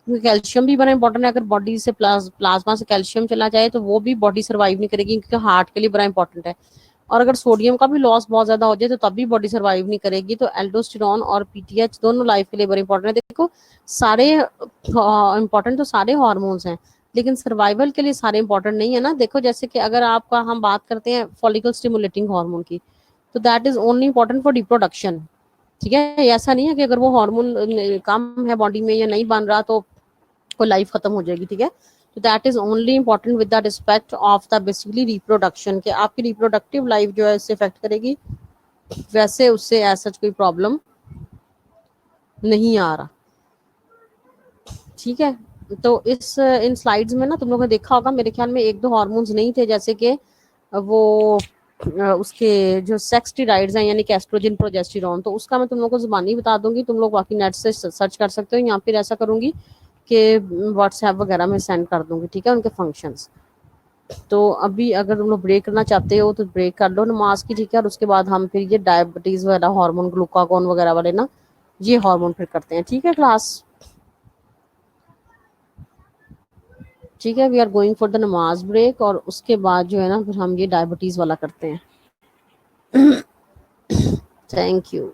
कैल्शियम भी बड़ा इंपॉर्टेंट है, अगर बॉडी से प्लाज्मा से कैल्शियम चला जाए तो वो भी बॉडी सर्वाइव नहीं करेगी, क्योंकि हार्ट के लिए बड़ा इंपॉर्टेंट है। और अगर सोडियम का भी लॉस बहुत ज्यादा हो जाए तो तब भी बॉडी सर्वाइव नहीं करेगी। तो एल्डोस्टेरोन और पीटीएच दोनों लाइफ के लिए बड़े इंपॉर्टेंट है। देखो सारे इंपॉर्टेंट तो सारे हार्मोन्स हैं, लेकिन सर्वाइवल के लिए सारे इंपॉर्टेंट नहीं है ना। देखो जैसे कि अगर आपका हम बात करते हैं फॉलिकल स्टिमुलेटिंग हार्मोन की, तो that is only important for reproduction, ठीक है। ऐसा नहीं है कि अगर वो हार्मोन कम है बॉडी में या नहीं बन रहा तो कोई लाइफ खत्म हो जाएगी, ठीक है। तो that is only important with the respect of the basically reproduction, के आपकी रिप्रोडक्टिव लाइफ जो है इससे इफेक्ट करेगी, वैसे उससे ऐसा कोई प्रॉब्लम नहीं आ रहा, ठीक है। तो इस इन स्लाइड्स में ना तुम लोगों ने देखा होगा, मेरे ख्याल में एक दो हार्मोन्स नहीं थे, जैसे कि वो उसके जो सेक्स स्टेरॉइड्स हैं यानी कि एस्ट्रोजन प्रोजेस्टेरोन, तो उसका मैं तुम लोगों को जुबानी बता दूंगी, तुम लोग बाकी नेट से सर्च कर सकते हो, या फिर ऐसा करूंगी कि व्हाट्सएप वगैरह में सेंड कर दूंगी, ठीक है, उनके फंक्शंस। तो अभी अगर तुम लोग ब्रेक करना चाहते हो तो ब्रेक कर लो नमाज की, ठीक है। और उसके बाद हम फिर ये डायबिटीज वाला हार्मोन ग्लूकागोन वगैरह वाले ना, ये हार्मोन फिर करते हैं, ठीक है क्लास, ठीक है। We are going for the नमाज ब्रेक, और उसके बाद जो है ना फिर हम ये डायबिटीज वाला करते हैं। Thank you.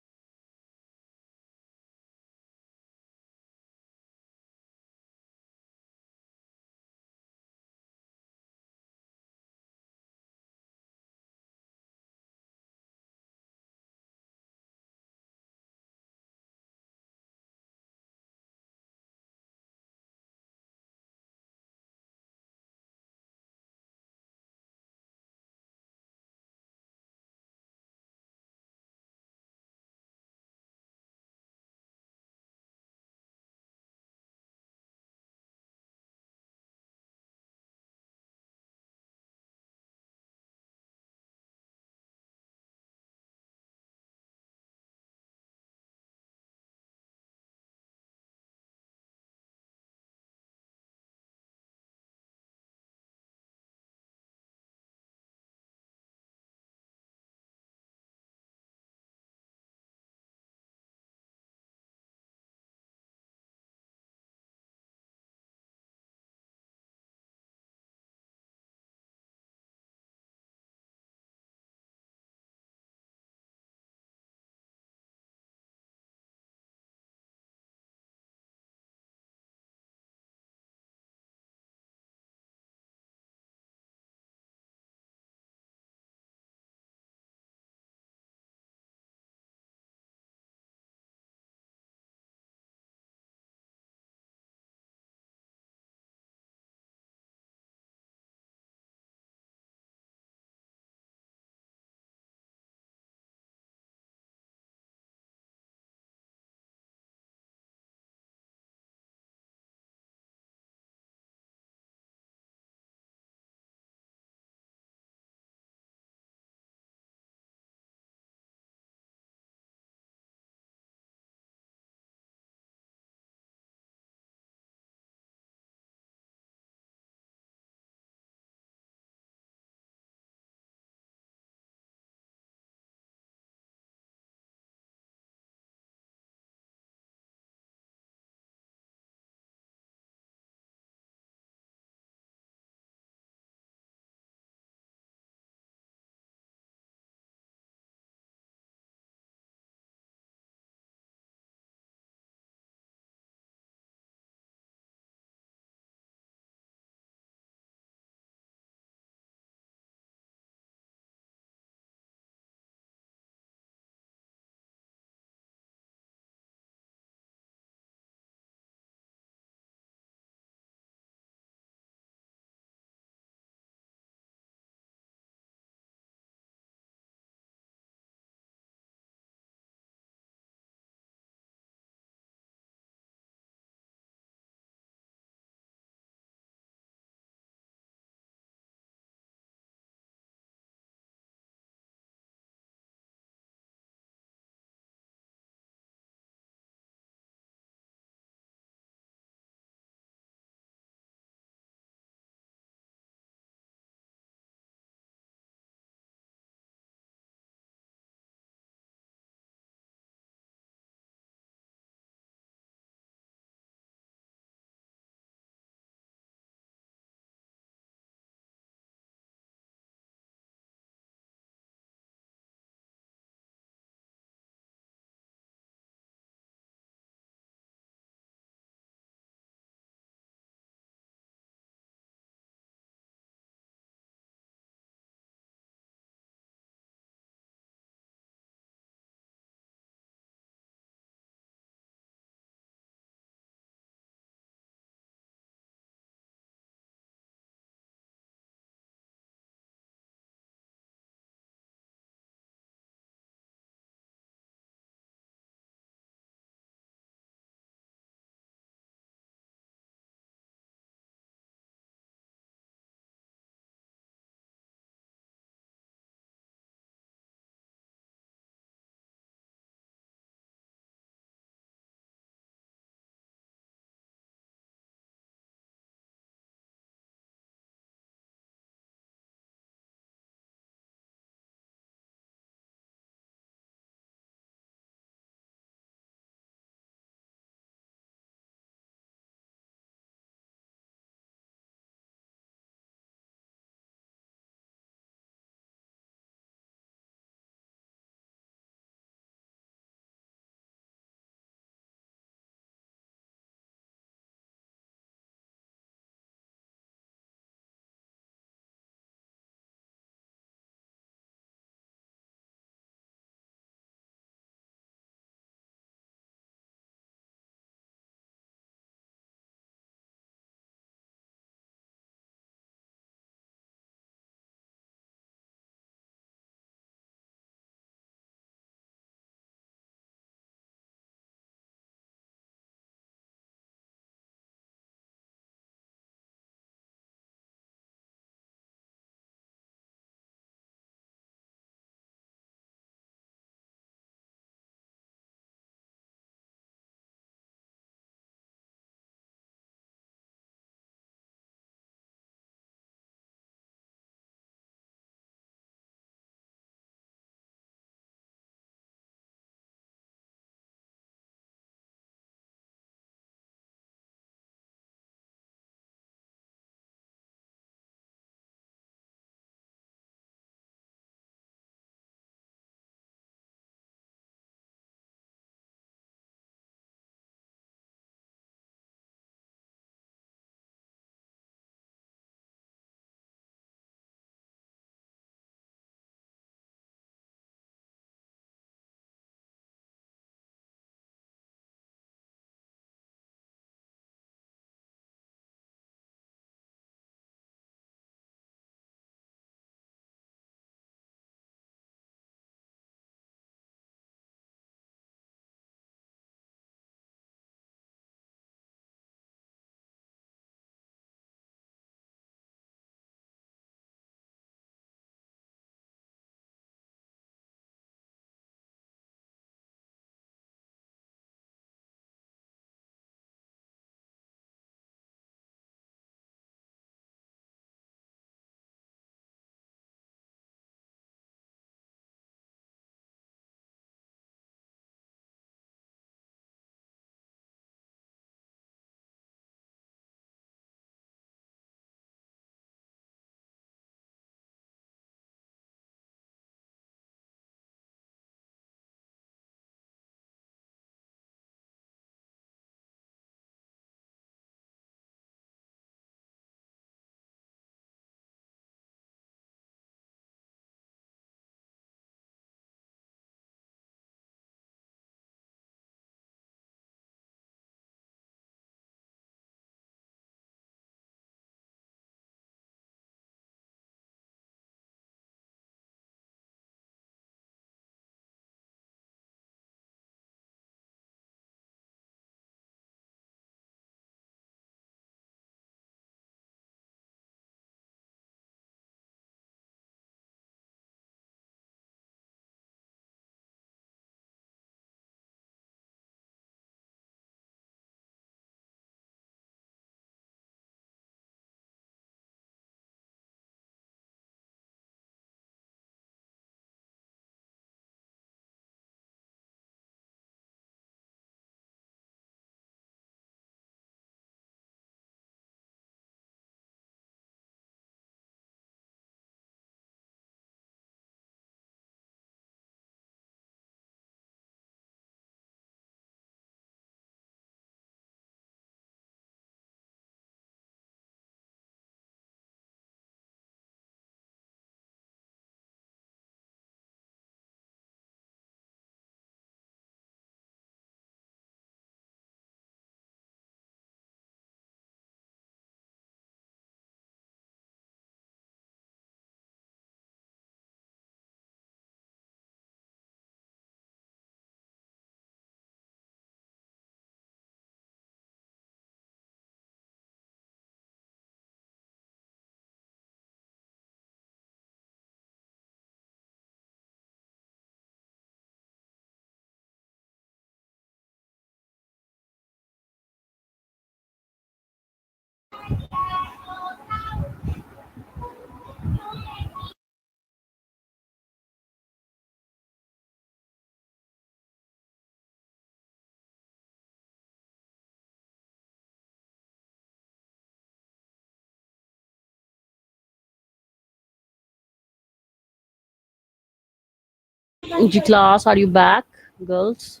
जी class, are you back girls?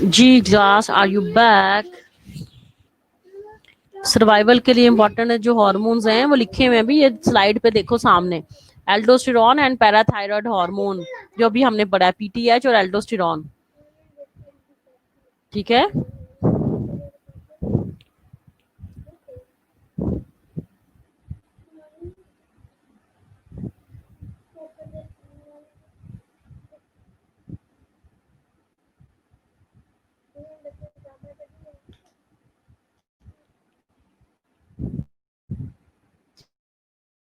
जी class, are you back? Survival के लिए इंपॉर्टेंट जो हार्मोन्स हैं वो लिखे हुए हैं भी, ये स्लाइड पे देखो सामने। एल्डोस्टेरॉन एंड पैराथायरॉयड हार्मोन जो अभी हमने पढ़ा है, पीटीएच और एल्डोस्टेरॉन, ठीक है।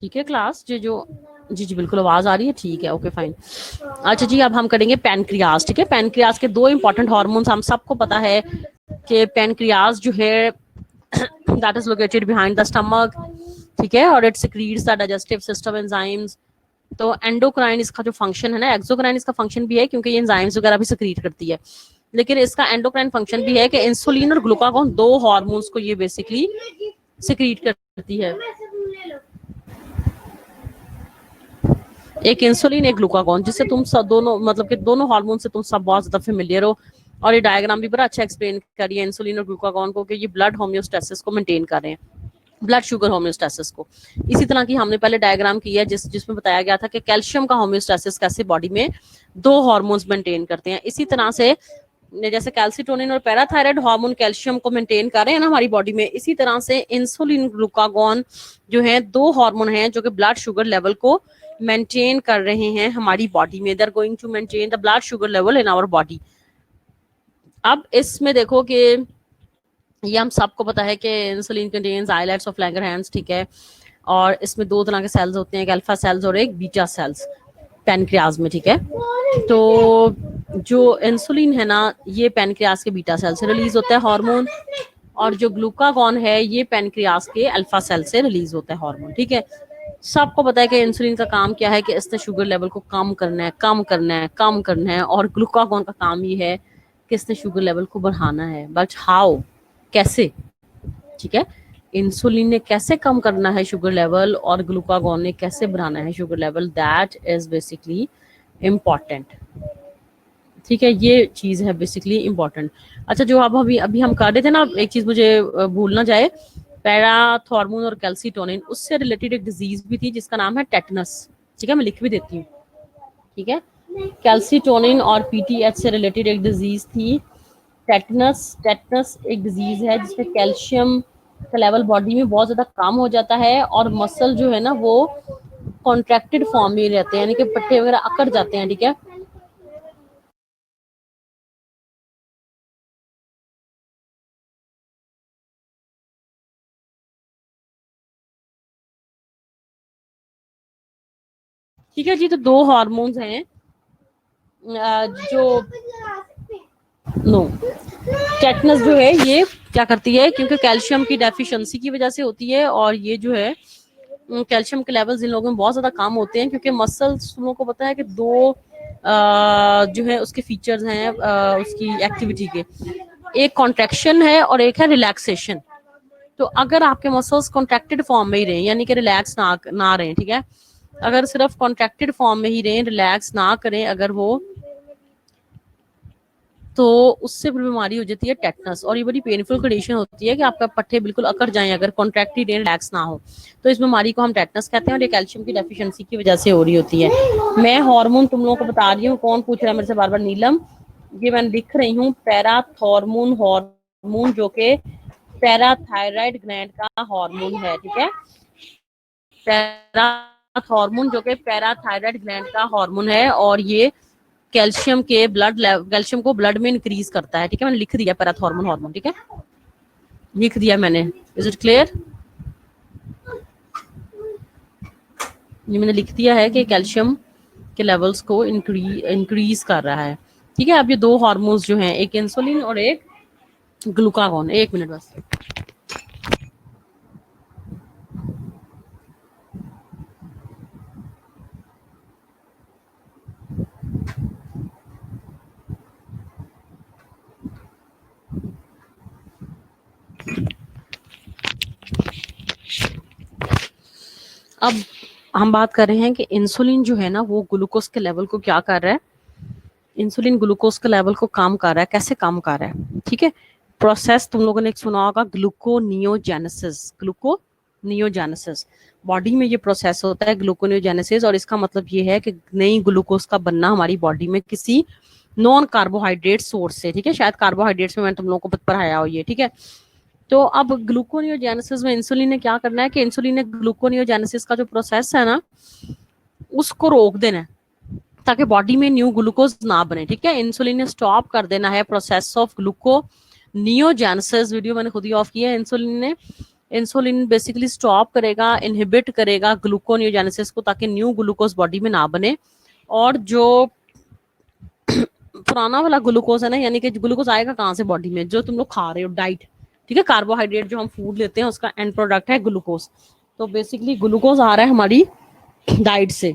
ठीक है क्लास, जो जी जी बिल्कुल आवाज आ रही है, ठीक है, ओके फाइन। अच्छा जी, अब हम करेंगे पैनक्रियाज, ठीक है। पैनक्रियाज के दो इंपॉर्टेंट हार्मोन्स हम सबको पता है कि पैनक्रियाज जो है that is located behind the stomach, ठीक है, और it secretes the digestive system enzymes. तो एंडोक्राइन इसका जो फंक्शन है ना, एक्सोक्राइन इसका फंक्शन भी है क्योंकि ये एंजाइम्स वगैरह भी सिक्रीट करती है, लेकिन इसका एंडोक्राइन फंक्शन भी है कि इंसुलिन और ग्लूकागॉन दो हार्मोन्स को ये बेसिकली सिक्रीट करती है, एक इंसुलिन एक ग्लूकागॉन, जिससे तुम सब दोनों मतलब कि दोनों हार्मोन से तुम सब बहुत ज्यादा फेमिलियर हो। और ये डायग्राम भी बड़ा अच्छा एक्सप्लेन कर रही है इंसुलिन और ग्लूकागॉन को कि ये ब्लड होम्योस्टेसिस को मेंटेन कर रहे हैं, ब्लड शुगर होम्योस्टेसिस को। इसी तरह की हमने पहले डायग्राम की है जिसमें बताया गया था कि कैल्शियम का होम्योस्टेसिस कैसे बॉडी में दो हार्मोन्स मेंटेन करते हैं। इसी तरह से जैसे कैल्सिटोनिन और पैराथायराइड हार्मोन कैल्शियम को मेंटेन कर रहे हैं ना हमारी बॉडी में, इसी तरह से इंसुलिन ग्लूकागॉन जो है दो हार्मोन हैं जो कि ब्लड शुगर लेवल को मेंटेन कर रहे हैं हमारी बॉडी में। They are going to maintain the blood sugar level in our body. अब इसमें देखो कि ये हम सबको पता है कि insulin contains islets of Langerhans, ठीक है, और इसमें दो तरह के सेल्स होते हैं, एक अल्फा सेल्स और एक बीटा सेल्स पैनक्रियाज में, ठीक है। तो जो इंसुलिन है ना ये पैनक्रियाज के बीटा सेल से रिलीज होता है हार्मोन, और जो ग्लूकागॉन है ये पैनक्रियाज के अल्फा सेल से रिलीज होता है हार्मोन, ठीक है। सबको पता है कि इंसुलिन का काम क्या है कि इसने शुगर लेवल को कम करना है, कम करना है, कम करना है, और ग्लूकागॉन का काम ये है कि इसने शुगर लेवल को बढ़ाना है। बट हाउ, कैसे, ठीक है। इंसुलिन ने कैसे कम करना है शुगर लेवल और ग्लूकागॉन ने कैसे बढ़ाना है sugar level, that is basically important, ठीक है। ये चीज है बेसिकली इम्पोर्टेंट। अच्छा, जो अब अभी अभी हम कर रहे थे ना, एक चीज मुझे भूल ना जाए, पैराथॉर्मोन और कैल्सिटोनिन, उससे रिलेटेड एक डिजीज भी थी जिसका नाम है टेटनस, ठीक है, मैं लिख भी देती हूँ, ठीक है। कैल्सिटोनिन और पीटीएच से रिलेटेड एक डिजीज थी टेटनस। टेटनस एक डिजीज है जिसमें कैल्शियम का लेवल बॉडी में बहुत ज्यादा कम हो जाता है और मसल जो है ना वो कॉन्ट्रैक्टेड फॉर्म में रहते हैं, यानी कि पट्टे वगैरह अकड़ जाते हैं, ठीक है। ठीक है जी, तो दो हार्मोन्स हैं जो नो, टेटनस जो है ये क्या करती है, क्योंकि कैल्शियम की डेफिशिएंसी की वजह से होती है, और ये जो है कैल्शियम के लेवल्स इन लोगों में बहुत ज्यादा कम होते हैं, क्योंकि मसल्स तुम लोगों को पता है कि दो जो है उसके फीचर्स हैं उसकी एक्टिविटी के, एक कॉन्ट्रैक्शन है और एक है रिलैक्सेशन। तो अगर आपके मसल्स कॉन्ट्रैक्टेड फॉर्म में ही रहे, यानी कि रिलैक्स ना रहे, ठीक है, अगर सिर्फ कॉन्ट्रैक्टेड फॉर्म में ही रहे, रिलैक्स ना करें अगर वो, तो उससे फिर बीमारी हो जाती है टेटनस, और ये बड़ी पेनफुल कंडीशन होती है कि आपका पट्टे बिल्कुल अकड़ जाएं अगर कॉन्ट्रैक्टेड रिलैक्स ना हो, तो इस बीमारी को हम टेटनस कहते हैं, और ये कैल्शियम की डेफिशिएंसी की वजह से हो रही होती है। मैं हार्मोन तुम लोगों को बता रही हूँ, कौन पूछ रहा है मेरे से बार बार, नीलम, ये मैं लिख रही हूँ, पैराथॉर्मोन हार्मोन जो कि पैराथायराइड ग्लैंड का हार्मोन है, ठीक है। पैराथॉर्मोन जो कि पैराथायराइड ग्लैंड का हार्मोन है, और ये कैल्शियम को ब्लड में इंक्रीज करता है, ठीक है। मैंने लिख दिया पैराथॉर्मोन हार्मोन, ठीक है, लिख दिया मैंने। Is it clear? ये मैंने लिख दिया है कि कैल्शियम के लेवल्स को इंक्रीज कर रहा है, ठीक है। अब ये दो हार्मोन्स जो हैं, एक इंसुलिन और एक ग्लूकागॉन, एक मिनट बस। अब हम बात कर रहे हैं कि इंसुलिन जो है ना वो ग्लूकोज के लेवल को क्या कर रहा है। इंसुलिन ग्लूकोज के लेवल को काम कर रहा है, कैसे काम कर रहा है, ठीक है। प्रोसेस तुम लोगों ने एक सुना होगा, ग्लूकोनियोजेनेसिस। ग्लूकोनियोजेनेसिस बॉडी में ये प्रोसेस होता है ग्लूकोनियोजेनेसिस, और इसका मतलब ये है कि नई ग्लूकोज का बनना हमारी बॉडी में किसी नॉन कार्बोहाइड्रेट सोर्स से, ठीक है। शायद कार्बोहाइड्रेट्स में मैंने तुम लोगों को पढ़ाया हो ये, ठीक है। तो अब ग्लूकोनियोजेनेसिस में इंसुलिन ने क्या करना है कि इंसुलिन ने ग्लूकोनियोजेनेसिस का जो प्रोसेस है ना उसको रोक देना है, ताकि बॉडी में न्यू ग्लूकोज ना बने, ठीक है। इंसुलिन ने स्टॉप कर देना है प्रोसेस ऑफ ग्लूकोनियोजेनेसिस। वीडियो मैंने खुद ही ऑफ किया है। इंसुलिन बेसिकली स्टॉप करेगा, इनहिबिट करेगा ग्लूकोनियोजेनेसिस को, ताकि न्यू ग्लूकोज बॉडी में ना बने। और जो पुराना वाला ग्लूकोज है ना, यानी कि ग्लूकोज आएगा कहाँ से बॉडी में, जो तुम लोग खा रहे हो डाइट, ठीक है। कार्बोहाइड्रेट जो हम फूड लेते हैं उसका एंड प्रोडक्ट है ग्लूकोज। तो बेसिकली ग्लूकोज आ रहा है हमारी डाइट से।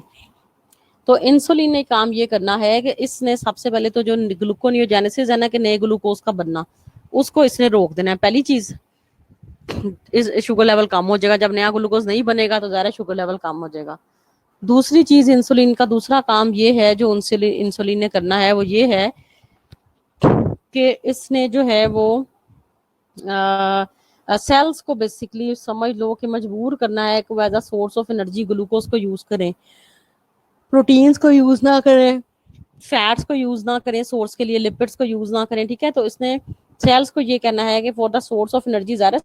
तो इंसुलिन ने काम ये करना है कि इसने सबसे पहले तो जो ग्लूकोनियोजेनेसिस है ना, कि नए ग्लूकोज का बनना, उसको इसने रोक देना है। पहली चीज, इस शुगर लेवल कम हो जाएगा। जब नया ग्लूकोज नहीं बनेगा तो ज़्यादा शुगर लेवल कम हो जाएगा। दूसरी चीज, इंसुलिन का दूसरा काम ये है जो इंसुलिन ने करना है, वो ये है कि इसने जो है वो सेल्स को बेसिकली समझ लो कि मजबूर करना है कि वो as a source of energy glucose को यूज करें, प्रोटीन्स को यूज ना करें, फैट्स को यूज ना करें सोर्स के लिए, लिपिड्स को यूज ना करें, ठीक है। तो इसने सेल्स को ये कहना है कि for the source of energy ज़्यादा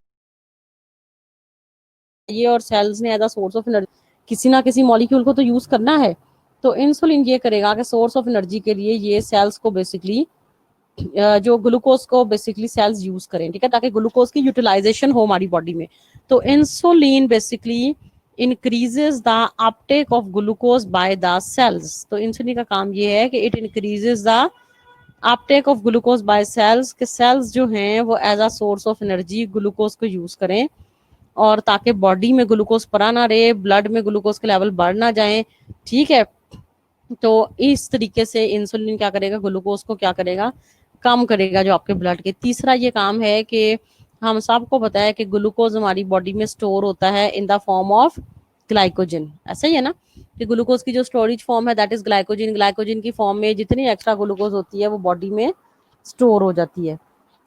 ये, और सेल्स ने as a source of energy किसी ना किसी मॉलिक्यूल को तो यूज करना है। तो इंसुलिन ये करेगा कि सोर्स ऑफ एनर्जी के लिए ये सेल्स को बेसिकली जो ग्लूकोज को बेसिकली सेल्स यूज करें, ठीक है, ताकि ग्लूकोज की यूटिलाइजेशन हो हमारी बॉडी में। तो insulin basically increases the uptake of glucose by the cells. तो इंसुलिन का काम ये है कि it increases the uptake of glucose by cells, के सेल्स जो हैं वो as a source of energy glucose को यूज करें, और ताकि बॉडी में ग्लूकोज पड़ा ना रहे, ब्लड में ग्लूकोज के लेवल बढ़ ना जाए, ठीक है। तो इस तरीके से इंसुलिन क्या करेगा, ग्लूकोज को क्या करेगा, कम करेगा जो आपके ब्लड के। तीसरा ये काम है कि हम सबको पता है कि ग्लूकोज हमारी बॉडी में स्टोर होता है इन द फॉर्म ऑफ ग्लाइकोजन, ऐसा ही है ना, कि ग्लूकोज की जो स्टोरेज फॉर्म है दैट इज ग्लाइकोजन। ग्लाइकोजन की फॉर्म में जितनी एक्स्ट्रा ग्लूकोज होती है वो बॉडी में स्टोर हो जाती है।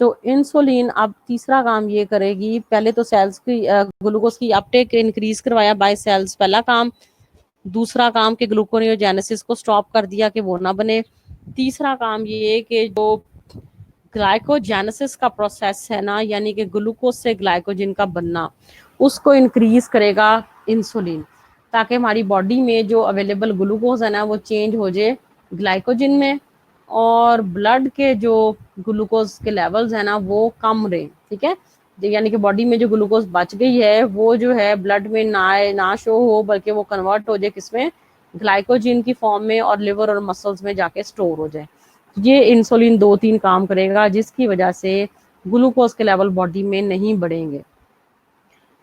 तो इंसुलिन अब तीसरा काम ये करेगी, पहले तो सेल्स की ग्लूकोज की अपटेक इंक्रीज करवाया बाय सेल्स, पहला काम। दूसरा काम कि ग्लूकोनियोजेनेसिस को स्टॉप कर दिया कि वो ना बने। तीसरा काम ये कि जो ग्लाइकोजेनेसिस का प्रोसेस है ना, यानी कि ग्लूकोज से ग्लाइकोजन का बनना, उसको इंक्रीज करेगा इंसुलिन, ताकि हमारी बॉडी में जो अवेलेबल ग्लूकोज है ना वो चेंज हो जाए ग्लाइकोजन में, और ब्लड के जो ग्लूकोज के लेवल्स है ना वो कम रहे, ठीक है। यानी कि बॉडी में जो ग्लूकोज बच गई है वो जो है ब्लड में ना शो हो, बल्कि वो कन्वर्ट हो जाए किसमें, ग्लाइकोजन की फॉर्म में, और लिवर और मसल्स में जाके स्टोर हो जाए। ये इंसुलिन 2-3 काम करेगा जिसकी वजह से ग्लूकोज के लेवल बॉडी में नहीं बढ़ेंगे।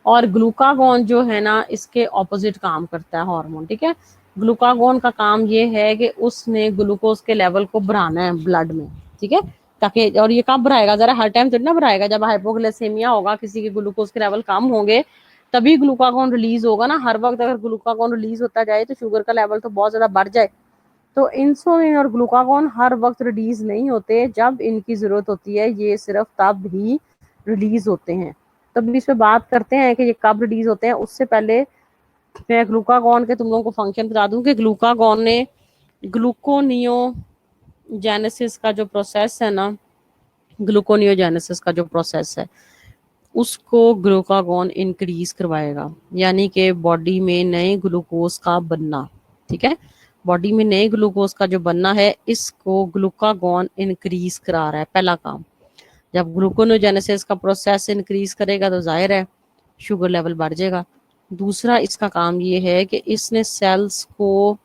और ग्लूकागॉन जो है ना इसके ऑपोजिट काम करता है हार्मोन, ठीक है। ग्लूकागॉन का काम ये है कि उसने ग्लूकोज के लेवल को बढ़ाना है ब्लड में, ठीक है, ताकि, और ये कब बढ़ाएगा, जरा हर टाइम थोड़ी ना बढ़ाएगा, जब हाइपोग्लाइसेमिया होगा, किसी के ग्लूकोज के लेवल कम होंगे तभी ग्लूकागॉन रिलीज होगा ना। हर वक्त अगर ग्लूकागॉन रिलीज होता जाए तो शुगर का लेवल तो बहुत ज्यादा बढ़ जाए। तो इंसुलिन और ग्लूकागॉन हर वक्त रिलीज नहीं होते, जब इनकी जरूरत होती है ये सिर्फ तब ही रिलीज होते हैं। तब इस पे बात करते हैं कि ये कब रिलीज होते हैं। उससे पहले मैं ग्लूकागॉन के तुम लोगों को फंक्शन बता दूं कि ग्लूकागॉन ने ग्लूकोनियोजेनेसिस का जो प्रोसेस है ना, ग्लूकोनियोजेनेसिस का जो प्रोसेस है उसको ग्लूकागॉन इंक्रीज करवाएगा, यानी कि बॉडी में नए ग्लूकोज का बनना, ठीक है। बॉडी में नए ग्लूकोज का जो बनना है इसको ग्लूकागॉन इंक्रीज करा रहा है, पहला काम। जब ग्लूकोनोजेनेसिस का प्रोसेस इंक्रीज करेगा तो जाहिर है शुगर लेवल बढ़ जाएगा। दूसरा इसका काम ये है कि इसने सेल्स को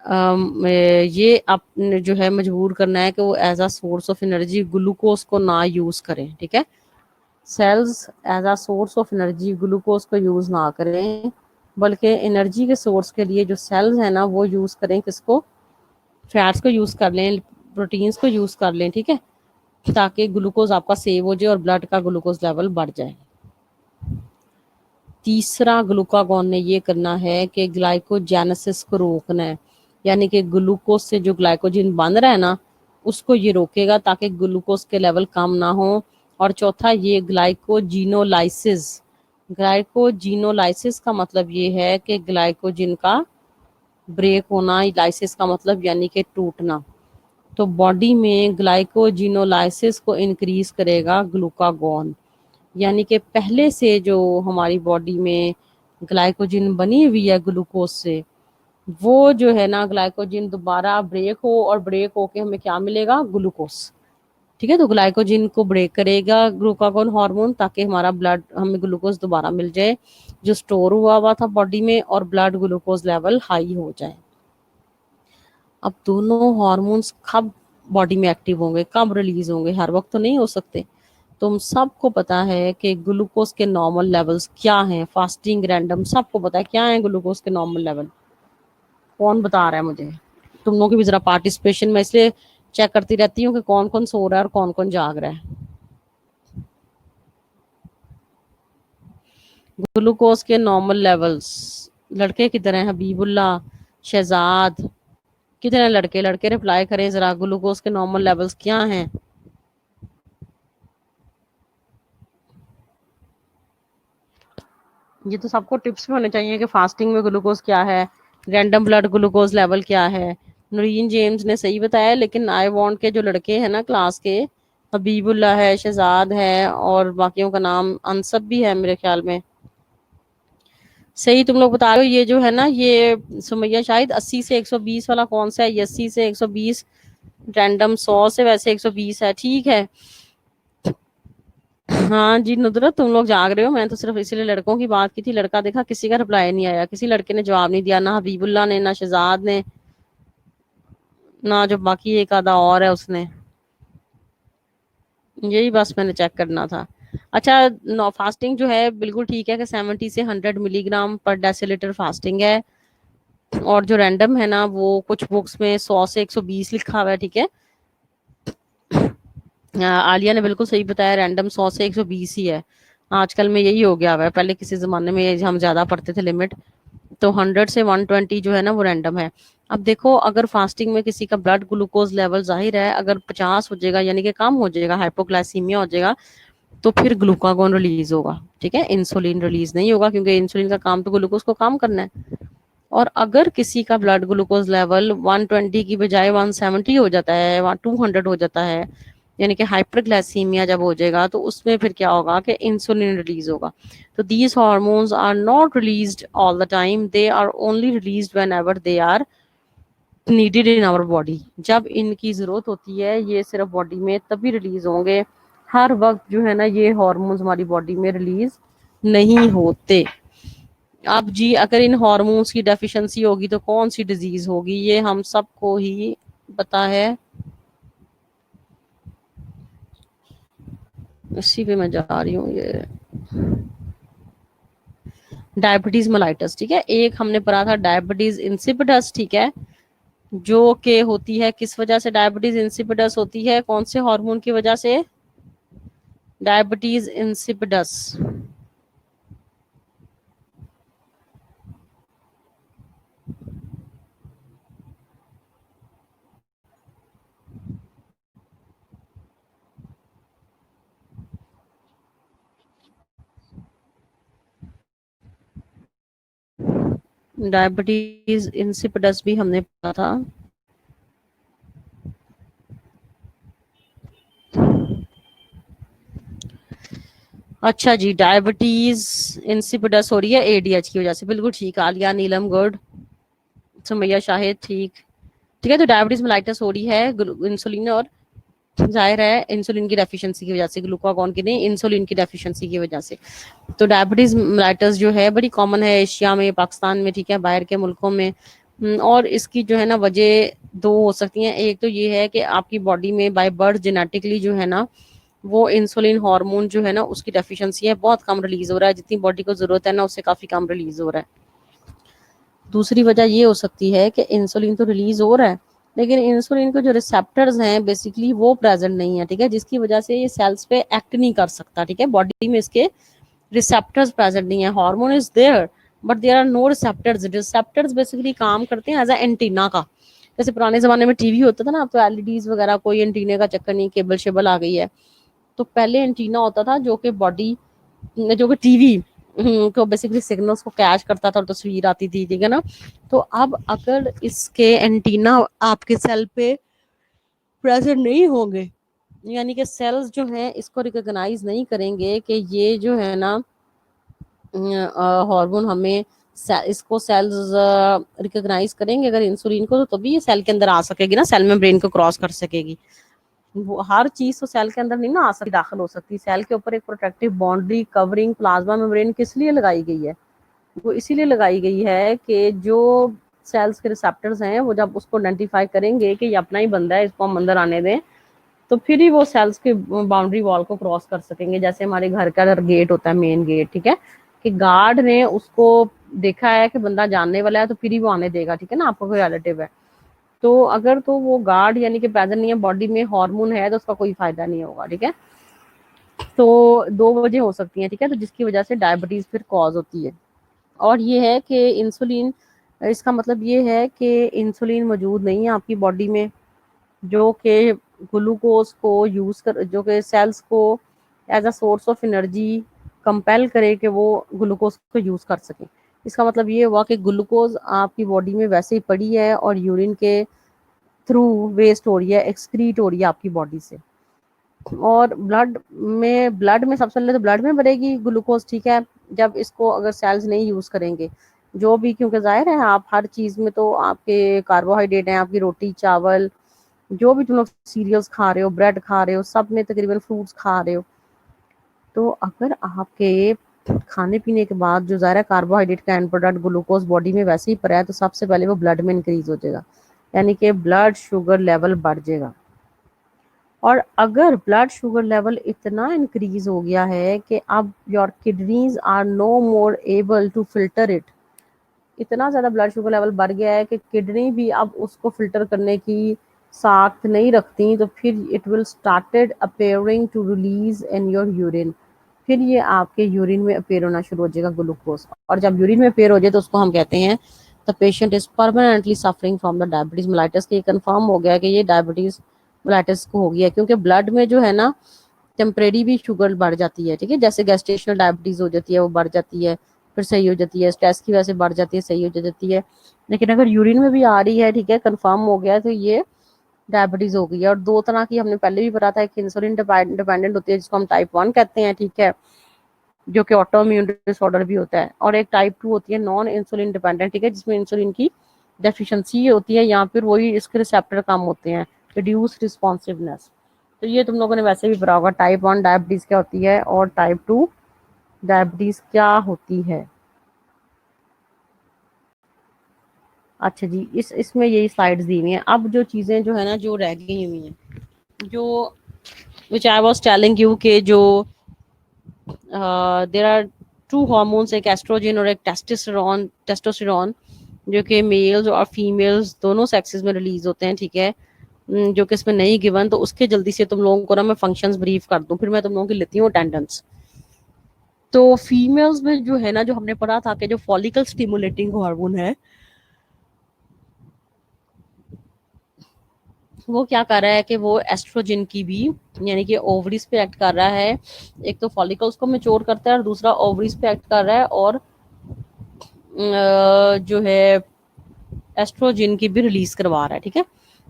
ये अपने जो है मजबूर करना है कि वो as a source of energy glucose को ना यूज करें, ठीक है। Cells as a source of energy glucose को यूज ना करें, बल्कि एनर्जी के सोर्स के लिए जो सेल्स है ना वो यूज करें किसको, फैट्स को यूज कर लें, प्रोटीन्स को यूज कर लें, ठीक है, ताकि ग्लूकोज आपका सेव हो जाए और ब्लड का ग्लूकोज लेवल बढ़ जाए। तीसरा ग्लूकागॉन ने ये करना है कि ग्लाइकोजेनेसिस को रोकना है, यानी कि ग्लूकोज से जो ग्लाइकोजन बन रहा है ना उसको ये रोकेगा ताकि ग्लूकोज के लेवल कम ना हो। और चौथा ये ग्लाइकोजिनोलाइसिस। ग्लाइकोजिनोलाइसिस का मतलब ये है कि ग्लाइकोजन का ब्रेक होना, लाइसिस का मतलब यानी कि टूटना। तो बॉडी में ग्लाइकोजिनोलाइसिस को इंक्रीज करेगा ग्लूकागॉन, यानी कि पहले से जो हमारी बॉडी में ग्लाइकोजन बनी हुई है ग्लूकोज से, वो जो है ना ग्लाइकोजन दोबारा ब्रेक हो और ब्रेक होके हमें क्या मिलेगा, ग्लूकोज। ठीक है, तो ग्लाइकोजन को ब्रेक करेगा ग्लूकागॉन हार्मोन ताकि हमारा ब्लड, हमें ग्लूकोज दोबारा मिल जाए जो स्टोर हुआ था बॉडी में, और ब्लड ग्लूकोज लेवल हाई हो जाए। अब दोनों हार्मोन्स कब बॉडी में एक्टिव होंगे, कब रिलीज होंगे, हर वक्त तो नहीं हो सकते। तुम सबको पता है कि ग्लूकोज के नॉर्मल लेवल्स क्या हैं, फास्टिंग, रैंडम, सबको पता है क्या है ग्लूकोज के नॉर्मल लेवल। कौन बता रहा है मुझे? तुम लोगों की भी जरा पार्टिसिपेशन, मैं इसलिए चेक करती रहती हूँ कि कौन कौन सो रहा है और कौन कौन जाग रहा है। ग्लूकोज के नॉर्मल लेवल्स, लड़के किधर हैं? हबीबुल्ला, शहजाद, कितने लड़के? लड़के रिप्लाई करें जरा, ग्लूकोज के नॉर्मल लेवल्स क्या हैं? ये तो सबको टिप्स भी होने चाहिए कि फास्टिंग में ग्लूकोज क्या है, रैंडम ब्लड ग्लूकोज लेवल क्या है। नूरीन जेम्स ने सही बताया, लेकिन आई वांट के जो लड़के हैं ना क्लास के, हबीबुल्ला है, शहजाद है और बाकियों का नाम अनसब भी है मेरे ख्याल में। सही तुम लोग बता रहे हो। ये जो है ना, ये सुमैया शाहिद 80 से 120 वाला कौन सा है? ये 80 से 120 रैंडम, 100 से वैसे 120 है। ठीक है, हाँ जी नुदरत, तुम लोग जाग रहे हो। मैं तो सिर्फ इसीलिए लड़कों की बात की थी। लड़का देखा, किसी का रिप्लाई नहीं आया, किसी लड़के ने जवाब नहीं दिया, ना हबीबुल्ला ने, ना शहजाद ने, ना जो बाकी एक आधा और है उसने। यही बस मैंने चेक करना था। अच्छा, नो फास्टिंग जो है बिल्कुल ठीक है कि 70 से 100 मिलीग्राम पर डेसीलीटर फास्टिंग है। और जो रैंडम है ना, वो कुछ बुक्स में 100 से 120 लिखा हुआ है। ठीक है, आलिया ने बिल्कुल सही बताया, रैंडम 100 से 120 ही है। आजकल में यही हो गया हुआ है, पहले किसी जमाने में हम ज्यादा पढ़ते थे लिमिट, तो 100 से 120 जो है ना वो रैंडम है। अब देखो, अगर फास्टिंग में किसी का ब्लड ग्लूकोज लेवल जाहिर है अगर 50 हो जाएगा, यानी कि कम हो जाएगा, हाइपोग्लाइसीमिया हो जाएगा, तो फिर ग्लूकागॉन रिलीज होगा। ठीक है, इंसुलिन रिलीज नहीं होगा, क्योंकि इंसुलिन का काम तो ग्लूकोज को कम करना है। और अगर किसी का ब्लड ग्लूकोज लेवल 120 की बजाय 170 हो जाता है, 200 हो जाता है, यानी कि हाइपरग्लाइसीमिया जब हो जाएगा, तो उसमें फिर क्या होगा कि इंसुलिन रिलीज होगा। तो these hormones are not released all the time, they are only released whenever they are needed in our body. जब इनकी जरूरत होती है, ये सिर्फ बॉडी में तभी रिलीज होंगे, हर वक्त जो है ना ये हार्मोन्स हमारी बॉडी में रिलीज नहीं होते। अब जी, अगर इन हार्मोन्स की डेफिशिएंसी होगी तो कौन सी डिजीज होगी, ये हम सबको ही पता है। इसी पे मैं जा रही हूँ। ये डायबिटीज मेलाइटस, ठीक है, एक हमने पढ़ा था डायबिटीज इंसिपिडस। ठीक है, जो के होती है, किस वजह से डायबिटीज इंसिपिडस होती है, कौन से हार्मोन की वजह से? Diabetes insipidus. डायबिटीज इंसिपिडस भी हमने पढ़ा था। अच्छा जी, डायबिटीज इंसिपिडस हो रही है एडीएच की वजह से, बिल्कुल ठीक। आलिया, नीलम, गुड। सुमैया शाहिद, ठीक। ठीक है, तो डायबिटीज मेलाइटस हो रही है इंसुलिन, और जाहिर है इंसुलिन की डेफिशिएंसी की वजह से, ग्लूकागॉन की नहीं, इंसुलिन की डेफिशिएंसी की वजह से। तो डायबिटीज मेलाइटस जो है बड़ी कॉमन है एशिया में, पाकिस्तान में, ठीक है, बाहर के मुल्कों में। और इसकी जो है ना वजह दो हो सकती हैं। एक तो ये है कि आपकी बॉडी में बाय बर्थ जेनेटिकली जो है ना वो इंसुलिन हार्मोन जो है ना उसकी डेफिशिएंसी है, बहुत कम रिलीज हो रहा है, जितनी बॉडी को जरूरत है ना उससे काफी कम रिलीज हो रहा है। दूसरी वजह ये हो सकती है कि इंसुलिन तो रिलीज हो रहा है, लेकिन इंसुलिन के जो रिसेप्टर्स हैं बेसिकली वो प्रेजेंट नहीं है। ठीक है, जिसकी वजह से ये सेल्स पे एक्ट नहीं कर सकता। ठीक है, बॉडी में इसके रिसेप्टर्स प्रेजेंट नहीं है, hormone is there but there are no receptors. Receptors basically काम करते हैं एज अ एंटीना का। जैसे पुराने जमाने में टीवी होता था ना, अब तो एलईडीज वगैरह, कोई एंटीने का चक्कर नहीं, केबल शेबल आ गई है। तो पहले एंटीना होता था जो कि बॉडी, जो कि टीवी को बेसिकली सिग्नल्स को कैच करता था और तस्वीर आती थी, ठीक है ना। तो अब अगर इसके एंटीना आपके सेल पे प्रेजेंट नहीं होंगे, यानी कि सेल्स जो हैं इसको रिकॉग्नाइज नहीं करेंगे कि ये जो है ना हार्मोन हमें इसको सेल्स रिकॉग्नाइज करेंगे अगर इंसुलिन को, तो तभी ये सेल के अंदर आ सकेगी ना, सेल मेम्ब्रेन को क्रॉस कर सकेगी। वो हर चीज तो सेल के अंदर नहीं ना आ सकती, दाखिल हो सकती। सेल के ऊपर एक protective boundary covering plasma membrane किस लिए लगाई गई है? वो इसीलिए लगाई गई है कि जो सेल्स के रिसेप्टर्स हैं वो जब उसको आइडेंटिफाई करेंगे कि ये अपना ही बंदा है, इसको हम अंदर आने दें, तो फिर ही वो सेल्स के बाउंड्री वॉल को क्रॉस कर सकेंगे। जैसे हमारे घर का गेट होता है, मेन गेट, ठीक है, कि गार्ड ने उसको देखा है कि बंदा जानने वाला है तो फिर ही वो आने देगा, ठीक है ना, आपका कोई रिलेटिव है। तो अगर तो वो गार्ड यानी कि प्रेजेंट नहीं है, बॉडी में हार्मोन है, तो उसका कोई फायदा नहीं होगा, ठीक है। तो दो वजह हो सकती हैं, ठीक है, तो जिसकी वजह से डायबिटीज फिर कॉज होती है। और ये है कि इंसुलिन, इसका मतलब ये है कि इंसुलिन मौजूद नहीं है आपकी बॉडी में, जो कि ग्लूकोज को यूज कर, जो कि सेल्स को as a source of energy compel करे कि वो ग्लूकोज को यूज कर सके। इसका मतलब ये हुआ कि ग्लूकोज आपकी बॉडी में वैसे ही पड़ी है और यूरिन के थ्रू वेस्ट हो रही है, एक्सक्रीट हो रही है आपकी बॉडी से। और ब्लड में सबसे पहले तो ब्लड में बढ़ेगी ग्लूकोज, ठीक है, जब इसको अगर सेल्स नहीं यूज करेंगे जो भी, क्योंकि जाहिर है आप हर चीज में तो आपके कार्बोहाइड्रेट हैं, आपकी रोटी चावल, जो भी तुम लोग सीरियल्स खा रहे हो, ब्रेड खा रहे हो, सब में तकरीबन फ्रूट्स खा रहे हो। तो अगर आपके खाने पीने के बाद जो ज़्यादा कार्बोहाइड्रेट का एंड प्रोडक्ट ग्लूकोज बॉडी में वैसे ही पड़ा है, तो सबसे पहले वो ब्लड में इंक्रीज हो जाएगा, यानी कि ब्लड शुगर लेवल बढ़ जाएगा। और अगर ब्लड शुगर लेवल इतना इंक्रीज हो गया है कि अब your kidneys are no more able to filter it, इतना ज़्यादा ब्लड शुगर लेवल बढ़ गया है कि किडनी भी अब उसको फिल्टर करने की साख्त नहीं रखती, तो फिर it will started appearing to release in your urine, फिर ये आपके यूरिन में अपेयर होना शुरू हो जाएगा ग्लूकोज। और जब यूरिन में अपेयर हो जाए तो उसको हम कहते हैं the patient is permanently suffering from the diabetes mellitus, के कंफर्म हो गया कि ये डायबिटीज मेलाइटिस को हो गया है, क्योंकि ब्लड में जो है ना टेम्परेरी भी शुगर बढ़ जाती है, ठीक है, जैसे गेस्टेशनल डायबिटीज हो जाती है वो बढ़ जाती है, फिर सही हो जाती है, स्ट्रेस की वजह से बढ़ जाती है, सही हो जाती है। लेकिन अगर यूरिन में भी आ रही है, ठीक है, कंफर्म हो गया, तो ये डायबिटीज हो गई है। और दो तरह की हमने पहले भी पढ़ा था, एक इंसुलिन डिपेंडेंट होती है जिसको हम टाइप 1 कहते हैं, ठीक है, जो कि ऑटो इम्यून डिसऑर्डर भी होता है, और एक टाइप 2 होती है नॉन इंसुलिन डिपेंडेंट, ठीक है, जिसमें इंसुलिन की डेफिशिएंसी होती है या फिर वही इसके रिसेप्टर कम होते हैं, रिड्यूस रिस्पॉन्सिवनेस। तो ये तुम लोगों ने वैसे भी पढ़ा होगा, टाइप 1 डायबिटीज क्या होती है और टाइप 2 डायबिटीज क्या होती है। अच्छा जी, इसमें यही स्लाइड्स दी हुई हैं। अब जो चीज़ें जो है ना जो रह गई हुई हैं, जो विच आई वाज टेलिंग यू के जो देयर आर टू हार्मोन्स, एक एस्ट्रोजन और एक टेस्टोस्टेरोन। टेस्टोस्टेरोन जो कि मेल्स और फीमेल्स दोनों सेक्सेस में रिलीज होते हैं, ठीक है, जो कि इसमें नहीं गिवन, तो उसके जल्दी से तुम लोगों को ना मैं फंक्शंस ब्रीफ कर दूं, फिर मैं तुम लोगों की लेती हूँ अटेंडेंस। तो फीमेल्स में जो है ना, जो हमने पढ़ा था कि जो फॉलिकल स्टिमुलेटिंग हार्मोन है, वो क्या कर रहा है कि वो एस्ट्रोजन की भी, यानी कि ओवरीज पे एक्ट कर रहा है। एक तो फॉलिकल्स को मैच्योर करता है और दूसरा ओवरीज पे एक्ट कर रहा है, और जो है एस्ट्रोजन की भी रिलीज करवा रहा है, ठीक है।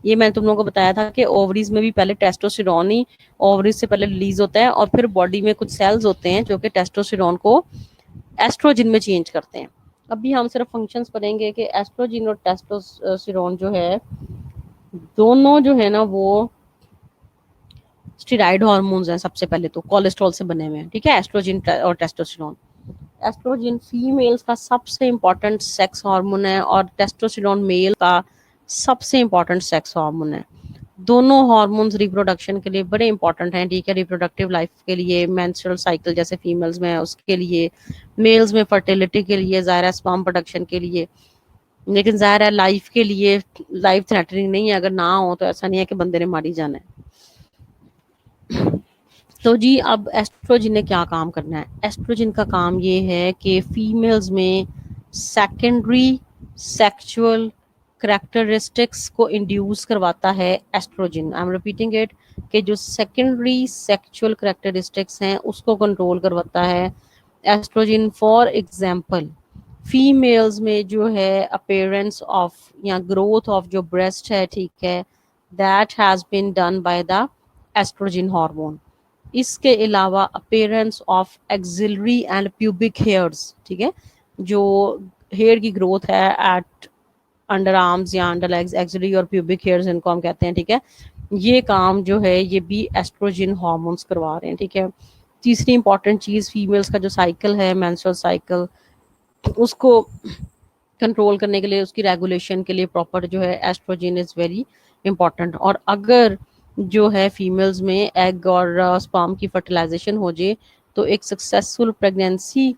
ये मैंने तुम लोगों को बताया था कि ओवरीज में भी पहले टेस्टोस्टेरोन ही ओवरीज से पहले रिलीज होता है, और फिर बॉडी में कुछ सेल्स होते हैं जो कि टेस्टोस्टेरोन को एस्ट्रोजन में चेंज करते हैं। अभी हम सिर्फ फंक्शंस पढ़ेंगे कि एस्ट्रोजन और टेस्टोस्टेरोन जो है, दोनों जो है ना वो स्टेरॉइड हार्मोन्स हैं। सबसे पहले तो कोलेस्ट्रॉल से बने हुए हैं, ठीक है, एस्ट्रोजन और टेस्टोस्टेरोन। एस्ट्रोजन फीमेल्स का सबसे इंपॉर्टेंट सेक्स हार्मोन है और टेस्टोस्टेरोन मेल का सबसे इंपॉर्टेंट सेक्स हार्मोन है। दोनों हार्मोन्स रिप्रोडक्शन के लिए बड़े इंपॉर्टेंट हैं, ठीक है, रिप्रोडक्टिव लाइफ के लिए, मेंस्ट्रुअल साइकिल जैसे फीमेल्स में है उसके लिए, मेल्स में फर्टिलिटी के लिए, ज़ाहिर स्पर्म प्रोडक्शन के लिए, लेकिन ज़ाहिर है लाइफ के लिए लाइफ थ्रेटनिंग नहीं है, अगर ना हो तो ऐसा नहीं है कि बंदे ने मारी जाना है। तो जी अब एस्ट्रोजन ने क्या काम करना है? एस्ट्रोजन का काम ये है कि फीमेल्स में सेकेंडरी सेक्सुअल करेक्टरिस्टिक्स को इंड्यूस करवाता है estrogen. I am repeating it, कि जो सेकेंडरी सेक्सुअल करेक्टरिस्टिक्स हैं उसको कंट्रोल करवाता है एस्ट्रोजन। फॉर एग्जांपल, फीमेल्स में जो है अपीयरेंस ऑफ या ग्रोथ ऑफ जो ब्रेस्ट है, ठीक है, that has been done by the estrogen hormone. इसके अलावा appearance of axillary and pubic hairs, ठीक है, जो हेयर की ग्रोथ है एट अंडर आर्म्स या अंडर लेग्स, एक्सिलरी और प्यूबिक हेयर्स इनको हम कहते हैं, ठीक है, ये काम जो है ये भी एस्ट्रोजन हार्मोन्स करवा रहे हैं, ठीक है। तीसरी इंपॉर्टेंट चीज, फीमेल्स का जो साइकिल है, मेंस्ट्रुअल साइकिल, उसको कंट्रोल करने के लिए, उसकी रेगुलेशन के लिए प्रॉपर जो है एस्ट्रोजन इज वेरी इंपॉर्टेंट। और अगर जो है फीमेल्स में एग और स्पर्म की फर्टिलाइजेशन हो जाए तो एक सक्सेसफुल प्रेगनेंसी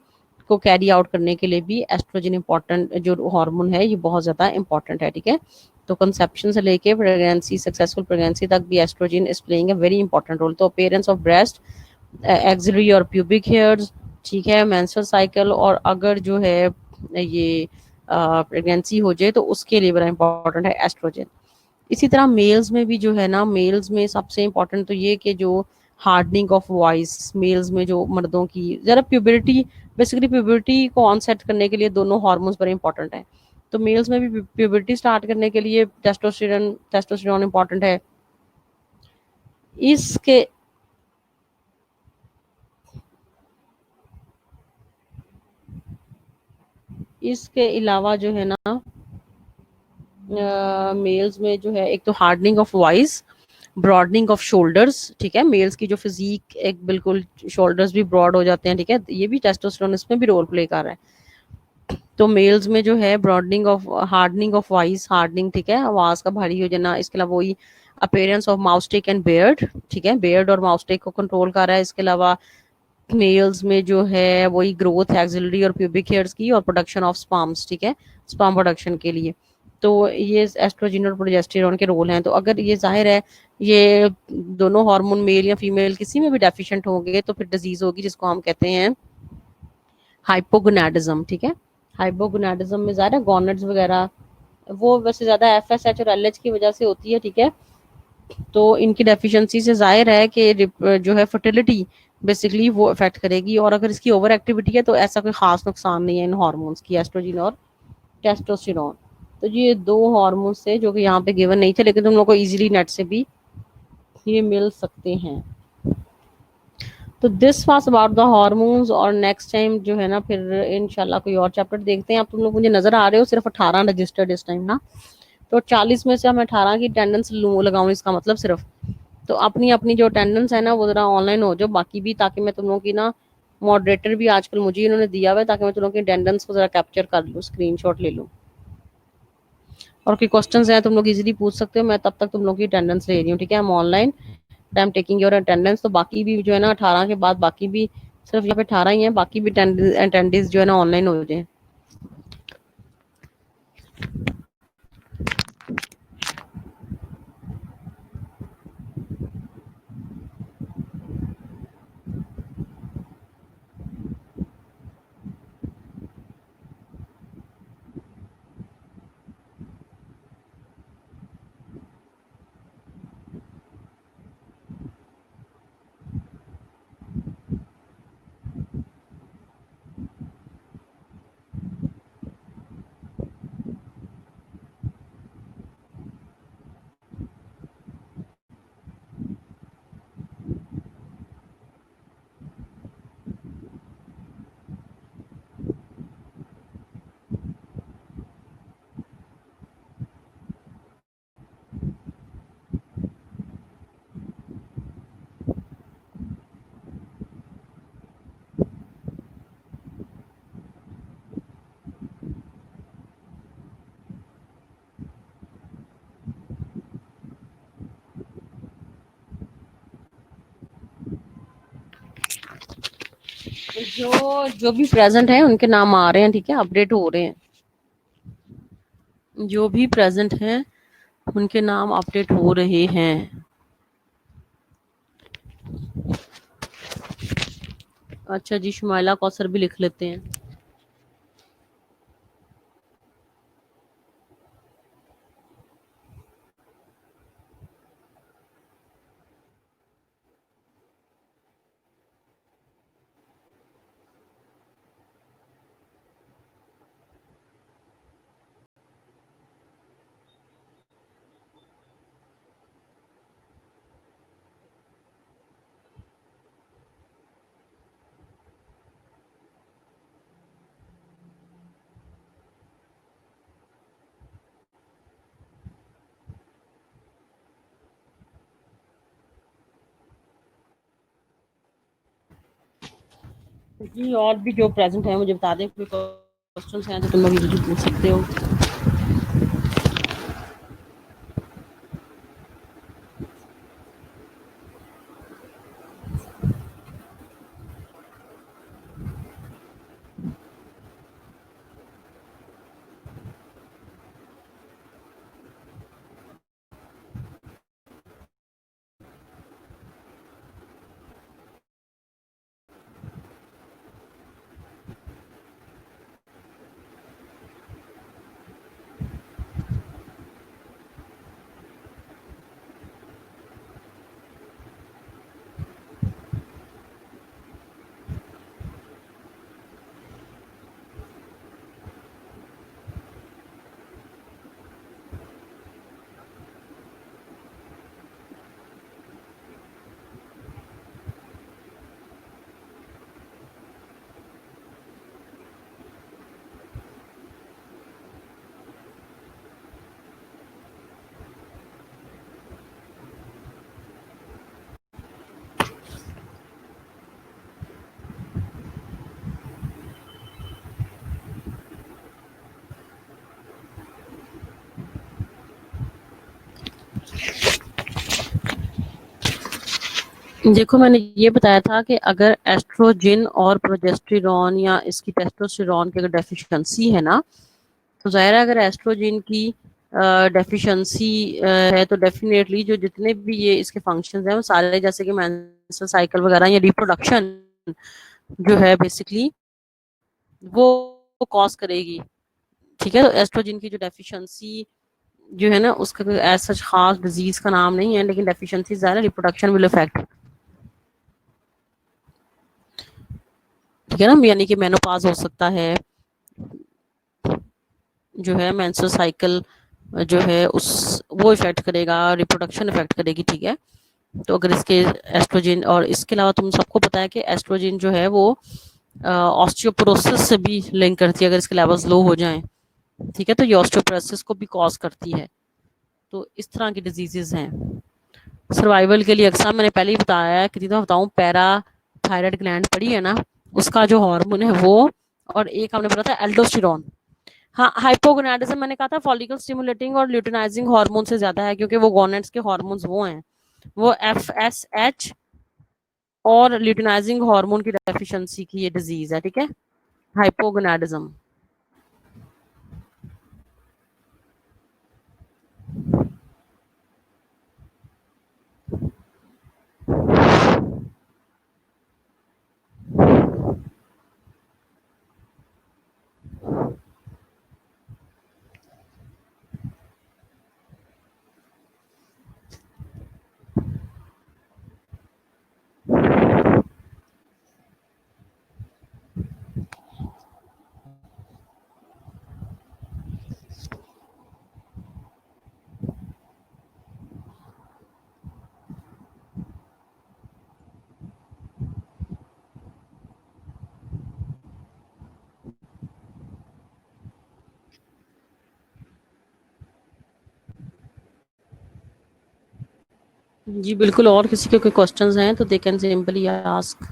को कैरी आउट करने के लिए भी एस्ट्रोजन इंपॉर्टेंट, जो हार्मोन है ये बहुत ज़्यादा इंपॉर्टेंट है, ठीक है। तो कंसेप्शन से लेके प्रेगनेंसी, सक्सेसफुल प्रेगनेंसी तक भी estrogen is playing a very important role. तो पेरेंट्स ऑफ ब्रेस्ट, एक्सिलरी और प्यूबिक हेयर्स, ठीक है, मेंस्ट्रुअल साइकिल, और अगर जो है ये प्रेगनेंसी हो जाए तो उसके लिए बड़ा इंपॉर्टेंट है एस्ट्रोजन। इसी तरह मेल्स में भी जो है ना, मेल्स में सबसे इंपॉर्टेंट तो ये कि जो हार्डनिंग ऑफ वॉइस, मेल्स में जो मर्दों की जरा प्यूबर्टी, बेसिकली प्यूबर्टी को ऑनसेट करने के लिए दोनों हार्मोन्स बड़े इंपॉर्टेंट हैं। तो मेल्स में भी प्यूबर्टी स्टार्ट करने के लिए टेस्टोस्टेरोन इंपॉर्टेंट है। इसके इसके अलावा जो है ना, मेल्स में जो है एक तो hardening of voice, broadening off shoulders, ठीक है, मेल्स की जो फिजिक एक बिल्कुल शोल्डर्स भी ब्रॉड हो जाते हैं, ठीक है, ये भी टेस्टोस्टेरोन इसमें भी रोल प्ले कर रहा है। तो मेल्स में जो है broadening of, hardening of voice, hardening, ठीक है, आवाज का भारी हो जाना। इसके अलावा वही अपीयरेंस ऑफ माउस्टिक एंड बियर्ड, ठीक है, बियर्ड और माउस्टिक को कंट्रोल कर रहा है। इसके अलावा मेल्स में जो है वही ग्रोथ एक्सिलरी और प्यूबिक हेयर्स की, और प्रोडक्शन ऑफ स्पर्म्स, ठीक है, स्पर्म प्रोडक्शन के लिए। तो ये एस्ट्रोजन और प्रोजेस्टेरॉन के रोल हैं। तो अगर ये जाहिर है ये दोनों हार्मोन मेल या फीमेल किसी में भी डेफिशिएंट होंगे तो फिर डिजीज होगी जिसको हम कहते हैं हाइपोगोनाडिज्म, ठीक है। हाइपोगोनाडिज्म में ज़्यादा गॉनड्स वगैरह वो वैसे ज़्यादा एफएसएच और एलएच की वजह से होती है, ठीक है। तो इनकी डेफिशिएंसी से जाहिर है कि जो है फर्टिलिटी बेसिकली वो अफेक्ट करेगी। और अगर इसकी ओवर एक्टिविटी है तो ऐसा कोई खास नुकसान नहीं है इन हार्मोन्स की, एस्ट्रोजन और टेस्टोस्टेरोन। तो ये दो हार्मोन्स थे जो कि यहाँ पे गिवन नहीं थे, लेकिन तुम लोग को इजीली नेट से भी ये मिल सकते हैं। तो this was about the hormones. और नेक्स्ट टाइम जो है ना फिर इंशाल्लाह कोई और चैप्टर देखते हैं। आप तुम लोग मुझे नजर आ रहे हो सिर्फ 18 रजिस्टर्ड इस टाइम ना, तो 40 में से हम 18 की अटेंडेंस लगाऊं, इसका मतलब सिर्फ। तो अपनी अपनी जो अटेंडेंस है ना वो जरा ऑनलाइन हो जाओ बाकी भी, ताकि मैं तुम लोगों की ना, मॉडरेटर भी आजकल मुझे इन्होंने दिया हुआ है, ताकि मैं तुम लोगों की अटेंडेंस को जरा कैप्चर कर लूँ, स्क्रीनशॉट ले लूँ। और कोई क्वेश्चंस हैं तुम लोग इजीली पूछ सकते हो, मैं तब तक तुम लोग की अटेंडेंस ले रही हूँ, ठीक है। हम online, I am taking your attendance. तो बाकी भी जो है ना 18 के बाद बाकी भी, सिर्फ यहाँ पे 18 ही है, बाकी भी अटेंडेंस जो है ना ऑनलाइन हो जाए। जो भी प्रेजेंट है उनके नाम आ रहे हैं, ठीक है, अपडेट हो रहे हैं। जो भी प्रेजेंट हैं उनके नाम अपडेट हो रहे हैं। अच्छा जी, शुमाइला कौसर भी लिख लेते हैं। जी, और भी जो प्रेजेंट है मुझे बता दें, कोई क्वेश्चंस हैं तो तुम अभी मुझे पूछ सकते हो। देखो, मैंने ये बताया था कि अगर एस्ट्रोजन और प्रोजेस्टेरॉन या इसकी टेस्टोस्टेरॉन की अगर डेफिशिएंसी है ना, तो ज़ाहिर है अगर एस्ट्रोजन की डेफिशिएंसी है तो डेफिनेटली जो जितने भी ये इसके फंक्शंस हैं वो सारे, जैसे कि मेंस्ट्रुअल साइकिल वगैरह या रिप्रोडक्शन जो है बेसिकली वो कॉज करेगी। ठीक है, तो एस्ट्रोजन की जो डेफिशिएंसी जो है ना, उसका कोई ऐसा खास डिजीज का नाम नहीं है, लेकिन डेफिशिएंसी ज़्यादा रिप्रोडक्शन विल इफेक्ट। ठीक है ना, यानी कि मेनोपॉज हो सकता है, जो है मेंस्ट्रुअल साइकिल जो है उस वो इफेक्ट करेगा, रिप्रोडक्शन इफेक्ट करेगी। ठीक है, तो अगर इसके एस्ट्रोजन, और इसके अलावा तुम सबको पता है कि एस्ट्रोजन जो है वो ऑस्टियोपोरोसिस से भी लिंक करती है, अगर इसके लेवल्स लो हो जाएं। ठीक है, तो ये ऑस्टियोपोरोसिस को भी कॉज करती है। तो इस तरह की डिजीजेज हैं। सर्वाइवल के लिए अक्सर मैंने पहले ही बताया है, कितनी दफा बताऊं, पैरा थायराइड ग्लैंड पड़ी है ना, उसका जो हार्मोन है वो, और एक हमने पढ़ा था एल्डोस्टेरॉन। हाँ, हाइपोगोनाडिज्म मैंने कहा था फॉलिकल स्टिमुलेटिंग और ल्यूटिनाइजिंग हार्मोन से ज्यादा है, क्योंकि वो गोनेट्स के हार्मोन्स वो हैं, वो एफएसएच और ल्यूटिनाइजिंग हार्मोन की डेफिशिएंसी की ये डिजीज है। ठीक है, हाइपोगोनाडिज्म। जी बिल्कुल, और किसी के कोई क्वेश्चंस हैं तो दे कैन सिंपली आस्क।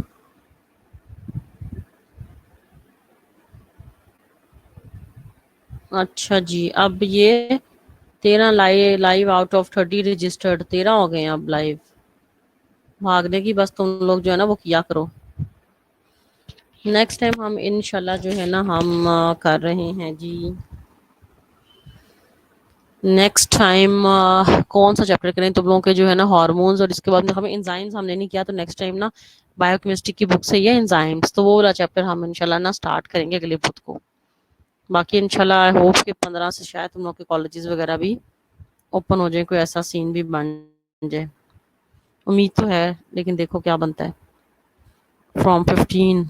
अच्छा जी, अब ये 13 लाइव आउट ऑफ 30 रजिस्टर्ड 13 हो गए हैं अब लाइव। भागने की बस तुम लोग जो है ना वो किया करो। नेक्स्ट टाइम हम इंशाल्लाह जो है ना हम कर रहे हैं जी, नेक्स्ट टाइम कौन सा चैप्टर करें तुम लोगों के जो है ना हार्मोन्स, और इसके बाद में हमें एंजाइम्स हमने नहीं किया, तो नेक्स्ट टाइम ना बायोकेमिस्ट्री की बुक से ही है एंजाइम्स, तो वो वाला चैप्टर हम इंशाल्लाह ना स्टार्ट करेंगे अगले बुध को। बाकी इंशाल्लाह आई होप कि 15 से शायद तुम लोग के कॉलेजेस वगैरह भी ओपन हो जाए, कोई ऐसा सीन भी बन जाए, उम्मीद तो है, लेकिन देखो क्या बनता है। फ्रॉम 15।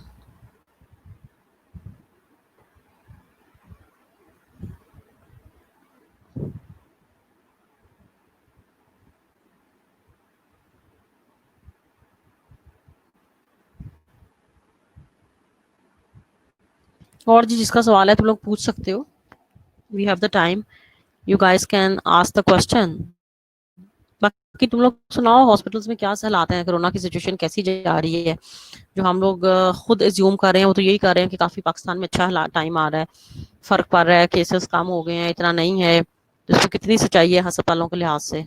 और जी जिसका सवाल है तुम लोग पूछ सकते हो, we have the time, you guys can ask the question. बाकी तुम लोग सुनाओ हॉस्पिटल्स में क्या हालात हैं, कोरोना की सिचुएशन कैसी जा रही है। जो हम लोग खुद एज्यूम कर रहे हैं वो तो यही कर रहे हैं कि काफी पाकिस्तान में अच्छा टाइम आ रहा है, फर्क पड़ रहा है, केसेस कम हो गए हैं, इतना नहीं है, तो इसमें कितनी सच्चाई है अस्पतालों के लिहाज से।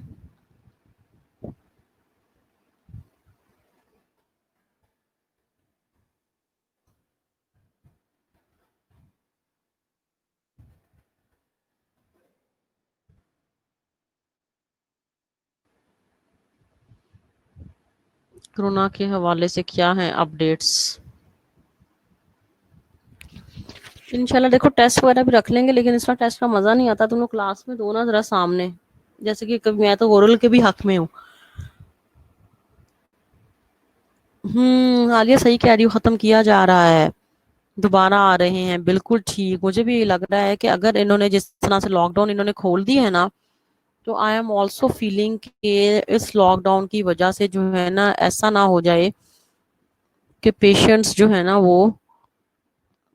कोरोना के हवाले से क्या है अपडेट्स। इंशाल्लाह देखो टेस्ट वगैरह भी रख लेंगे, लेकिन इसका टेस्ट का मजा नहीं आता, तुम लोग क्लास में दो ना जरा सामने, जैसे कि कभी मैं तो ओरल के भी हक में हूँ। हालिया सही कह रही हो, खत्म किया जा रहा है, दोबारा आ रहे हैं, बिल्कुल ठीक, मुझे भी लग रहा है कि अगर इन्होंने जिस तरह से लॉकडाउन इन्होंने खोल दी है ना, तो आई एम ऑल्सो फीलिंग कि इस लॉकडाउन की वजह से जो है ना ऐसा ना हो जाए कि पेशेंट्स जो है ना वो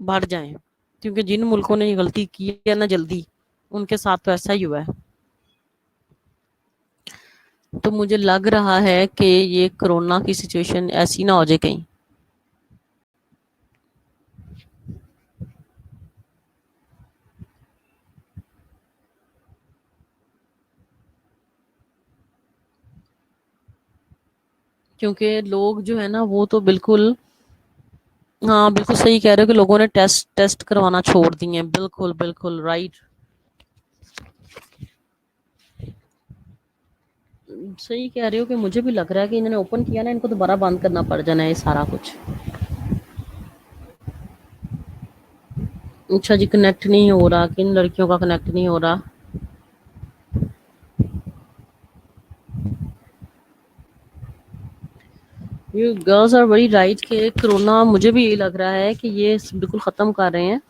बढ़ जाएं, क्योंकि जिन मुल्कों ने ये गलती की है ना जल्दी, उनके साथ तो ऐसा ही हुआ है। तो मुझे लग रहा है कि ये कोरोना की सिचुएशन ऐसी ना हो जाए कहीं। क्योंकि लोग जो है ना वो तो बिल्कुल, हाँ बिल्कुल सही कह रहे हो कि लोगों ने टेस्ट टेस्ट करवाना छोड़ दिए हैं, बिल्कुल बिल्कुल राइट। सही कह रहे हो कि मुझे भी लग रहा है कि इन्होंने ओपन किया ना, इनको दोबारा बंद करना पड़ जाना है ये सारा कुछ। अच्छा जी, कनेक्ट नहीं हो रहा, किन लड़कियों का कनेक्ट नहीं हो रहा। ये गर्ल्स आर वेरी राइट कि कोरोना, मुझे भी यही लग रहा है कि ये बिल्कुल ख़त्म कर रहे हैं,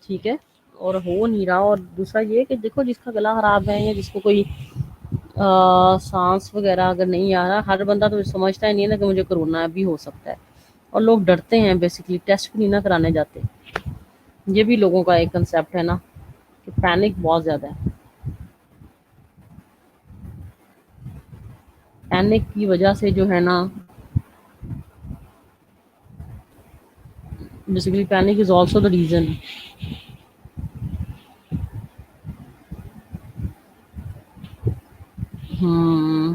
ठीक है, और हो नहीं रहा। और दूसरा ये कि देखो जिसका गला खराब है या जिसको कोई सांस वगैरह अगर नहीं आ रहा, हर बंदा तो समझता ही नहीं है ना कि मुझे कोरोना भी हो सकता है, और लोग डरते हैं, बेसिकली टेस्ट भी नहीं ना कराने जाते। ये भी लोगों का एक कंसेप्ट है ना कि पैनिक बहुत ज़्यादा है, पैनिक की वजह से जो है ना, basically panic is also the reason. Hmm,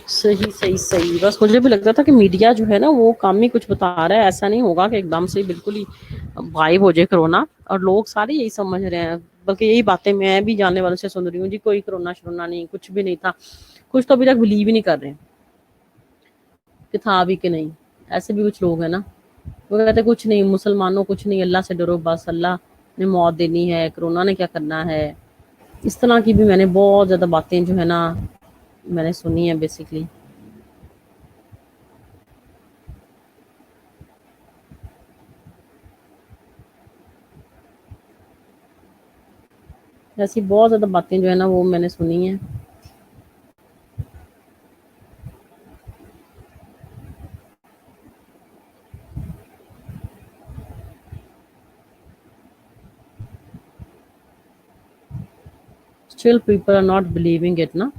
सही सही सही, बस मुझे भी लगता था कि मीडिया जो है ना वो काम ही कुछ बता रहा है, ऐसा नहीं होगा कि एकदम से बिल्कुल ही गायब हो जाए कोरोना, और लोग सारे यही समझ रहे हैं। बल्कि यही बातें मैं भी जानने वालों से सुन रही हूँ जी, कोई कोरोना शरोना नहीं, कुछ भी नहीं था। कुछ तो अभी तक बिलीव ही नहीं कर रहे हैं कि था भी कि नहीं, ऐसे भी कुछ लोग हैं ना, वो कहते कुछ नहीं मुसलमानों, कुछ नहीं, अल्लाह से डरो, बस अल्लाह ने मौत देनी है, कोरोना ने क्या करना है। इस तरह की भी मैंने बहुत ज़्यादा बातें जो है ना मैंने सुनी है बेसिकली। ऐसी बहुत ज़्यादा बातें जो है ना वो मैंने सुनी है। Still people are not believing it ना।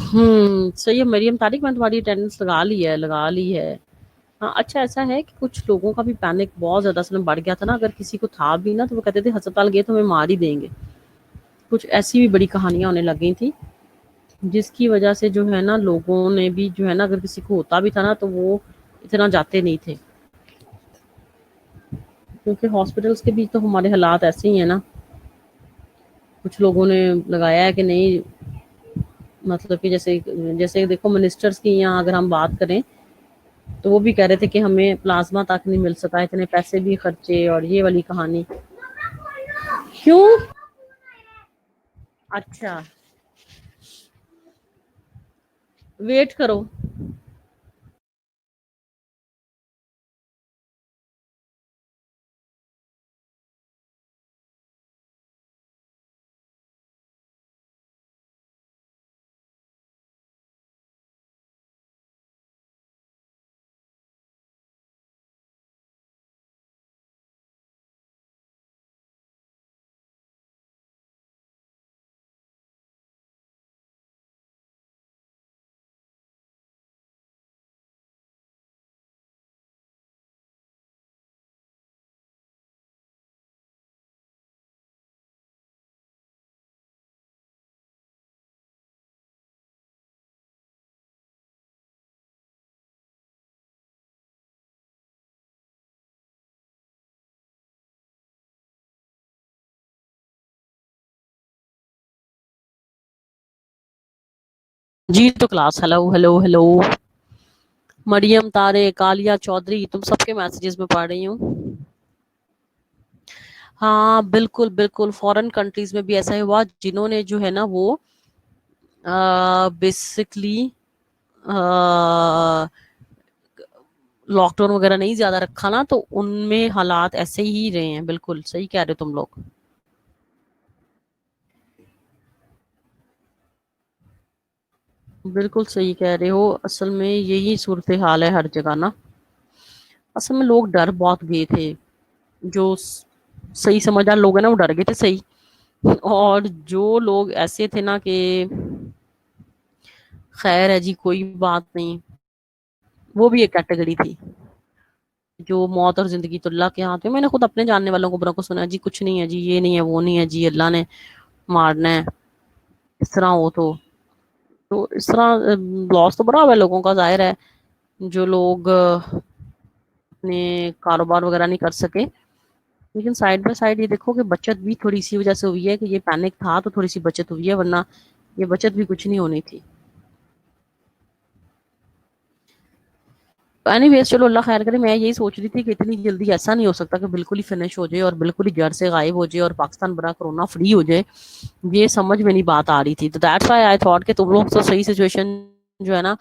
सही है मरियम तारिक, मैंने तुम्हारी अटेंडेंस लगा ली है, लगा ली है। हाँ अच्छा, ऐसा है कि कुछ लोगों का भी पैनिक बहुत ज़्यादा असल में बढ़ गया था ना, अगर किसी को था भी ना तो वो कहते थे अस्पताल गए तो हमें मार ही देंगे। कुछ ऐसी भी बड़ी कहानियां होने लग गई थी, जिसकी वजह से जो है ना लोगों ने भी जो है ना, अगर किसी को होता भी था ना तो वो इतना जाते नहीं थे। क्योंकि हॉस्पिटल्स के भी तो हमारे हालात ऐसे ही है ना। कुछ लोगों ने लगाया है कि नहीं, मतलब कि जैसे जैसे देखो मिनिस्टर्स की यहाँ अगर हम बात करें तो वो भी कह रहे थे कि हमें प्लाज्मा तक नहीं मिल सका, इतने पैसे भी खर्चे और ये वाली कहानी। क्यों? अच्छा, वेट करो। जी तो class, hello hello hello. Mariam, Tare, Kalia Chaudhary, तुम सबके मैसेजेस में पढ़ रही हूँ। हाँ बिल्कुल बिल्कुल, फॉरेन कंट्रीज में भी ऐसा ही हुआ जिन्होंने जो है ना वो बेसिकली लॉकडाउन वगैरह नहीं ज्यादा रखा ना, तो उनमें हालात ऐसे ही रहे हैं। बिल्कुल सही कह रहे हो तुम लोग। बिल्कुल सही कह रहे हो, असल में यही सूरत हाल है हर जगह ना। असल में लोग डर बहुत गए थे। जो सही समझदार लोग हैं ना वो डर गए थे, सही। और जो लोग ऐसे थे ना कि खैर है जी कोई बात नहीं, वो भी एक कैटेगरी थी। जो मौत और जिंदगी तो अल्लाह के हाथ में। मैंने खुद अपने जानने वालों को बड़ों को सुना जी कुछ नहीं है जी, ये नहीं है वो नहीं है जी, अल्लाह ने मारना है, इस तरह हो तो इस तरह लॉस तो बड़ा हुआ है लोगों का, जाहिर है। जो लोग अपने कारोबार वगैरह नहीं कर सके। लेकिन साइड बाय साइड ये देखो कि बचत भी थोड़ी सी वजह से हुई है कि ये पैनिक था तो थोड़ी सी बचत हुई है, वरना ये बचत भी कुछ नहीं होनी थी। एनीवेज चलो अल्लाह खैर करे। मैं यही सोच रही थी कि इतनी जल्दी ऐसा नहीं हो सकता कि बिल्कुल ही फिनिश हो जाए और बिल्कुल ही जड़ से गायब हो जाए और पाकिस्तान बड़ा कोरोना फ्री हो जाए। ये समझ में नहीं बात आ रही थी, तो दैट्स व्हाई आई थॉट कि तुम लोग तो सही सिचुएशन जो है ना,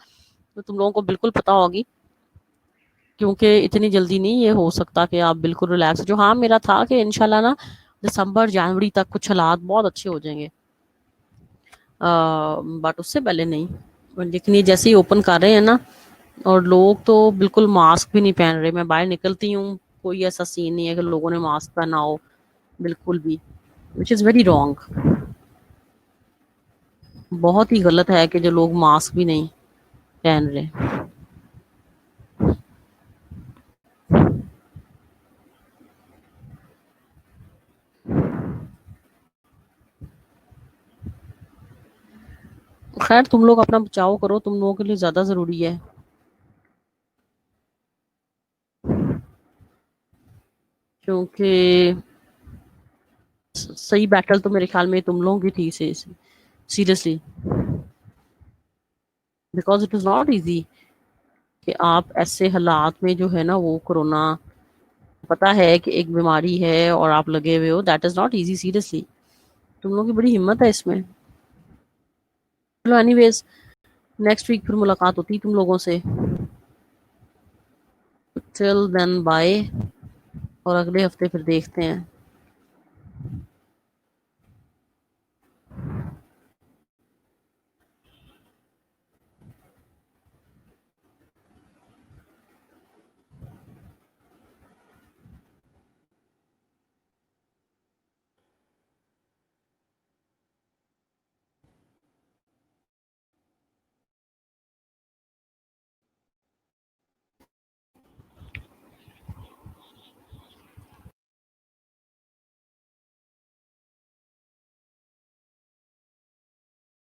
तो तुम लोगों को बिल्कुल पता होगी। क्योंकि इतनी जल्दी नहीं ये हो सकता कि आप बिल्कुल रिलैक्स जो। हाँ मेरा था कि इंशाल्लाह ना दिसंबर जनवरी तक कुछ हालात बहुत अच्छे हो जाएंगे, बट उससे पहले नहीं। लेकिन ये जैसे ही ओपन कर रहे हैं ना, और लोग तो बिल्कुल मास्क भी नहीं पहन रहे। मैं बाहर निकलती हूँ, कोई ऐसा सीन नहीं है कि लोगों ने मास्क पहना हो, बिल्कुल भी। Which is very wrong. बहुत ही गलत है कि जो लोग मास्क भी नहीं पहन रहे। खैर तुम लोग अपना बचाव करो, तुम लोगों के लिए ज्यादा जरूरी है। क्योंकि सही बैटल तो मेरे ख्याल में तुम लोगों की थी, seriously. Because it is not easy कि आप ऐसे हालात में जो है ना वो कोरोना, पता है कि एक बीमारी है और आप लगे हुए हो, that is not easy seriously. तुम लोगों की बड़ी हिम्मत है इसमें। चलो एनीवेज, नेक्स्ट वीक फिर मुलाकात होती है तुम लोगों से। टिल देन बाय, और अगले हफ्ते फिर देखते हैं।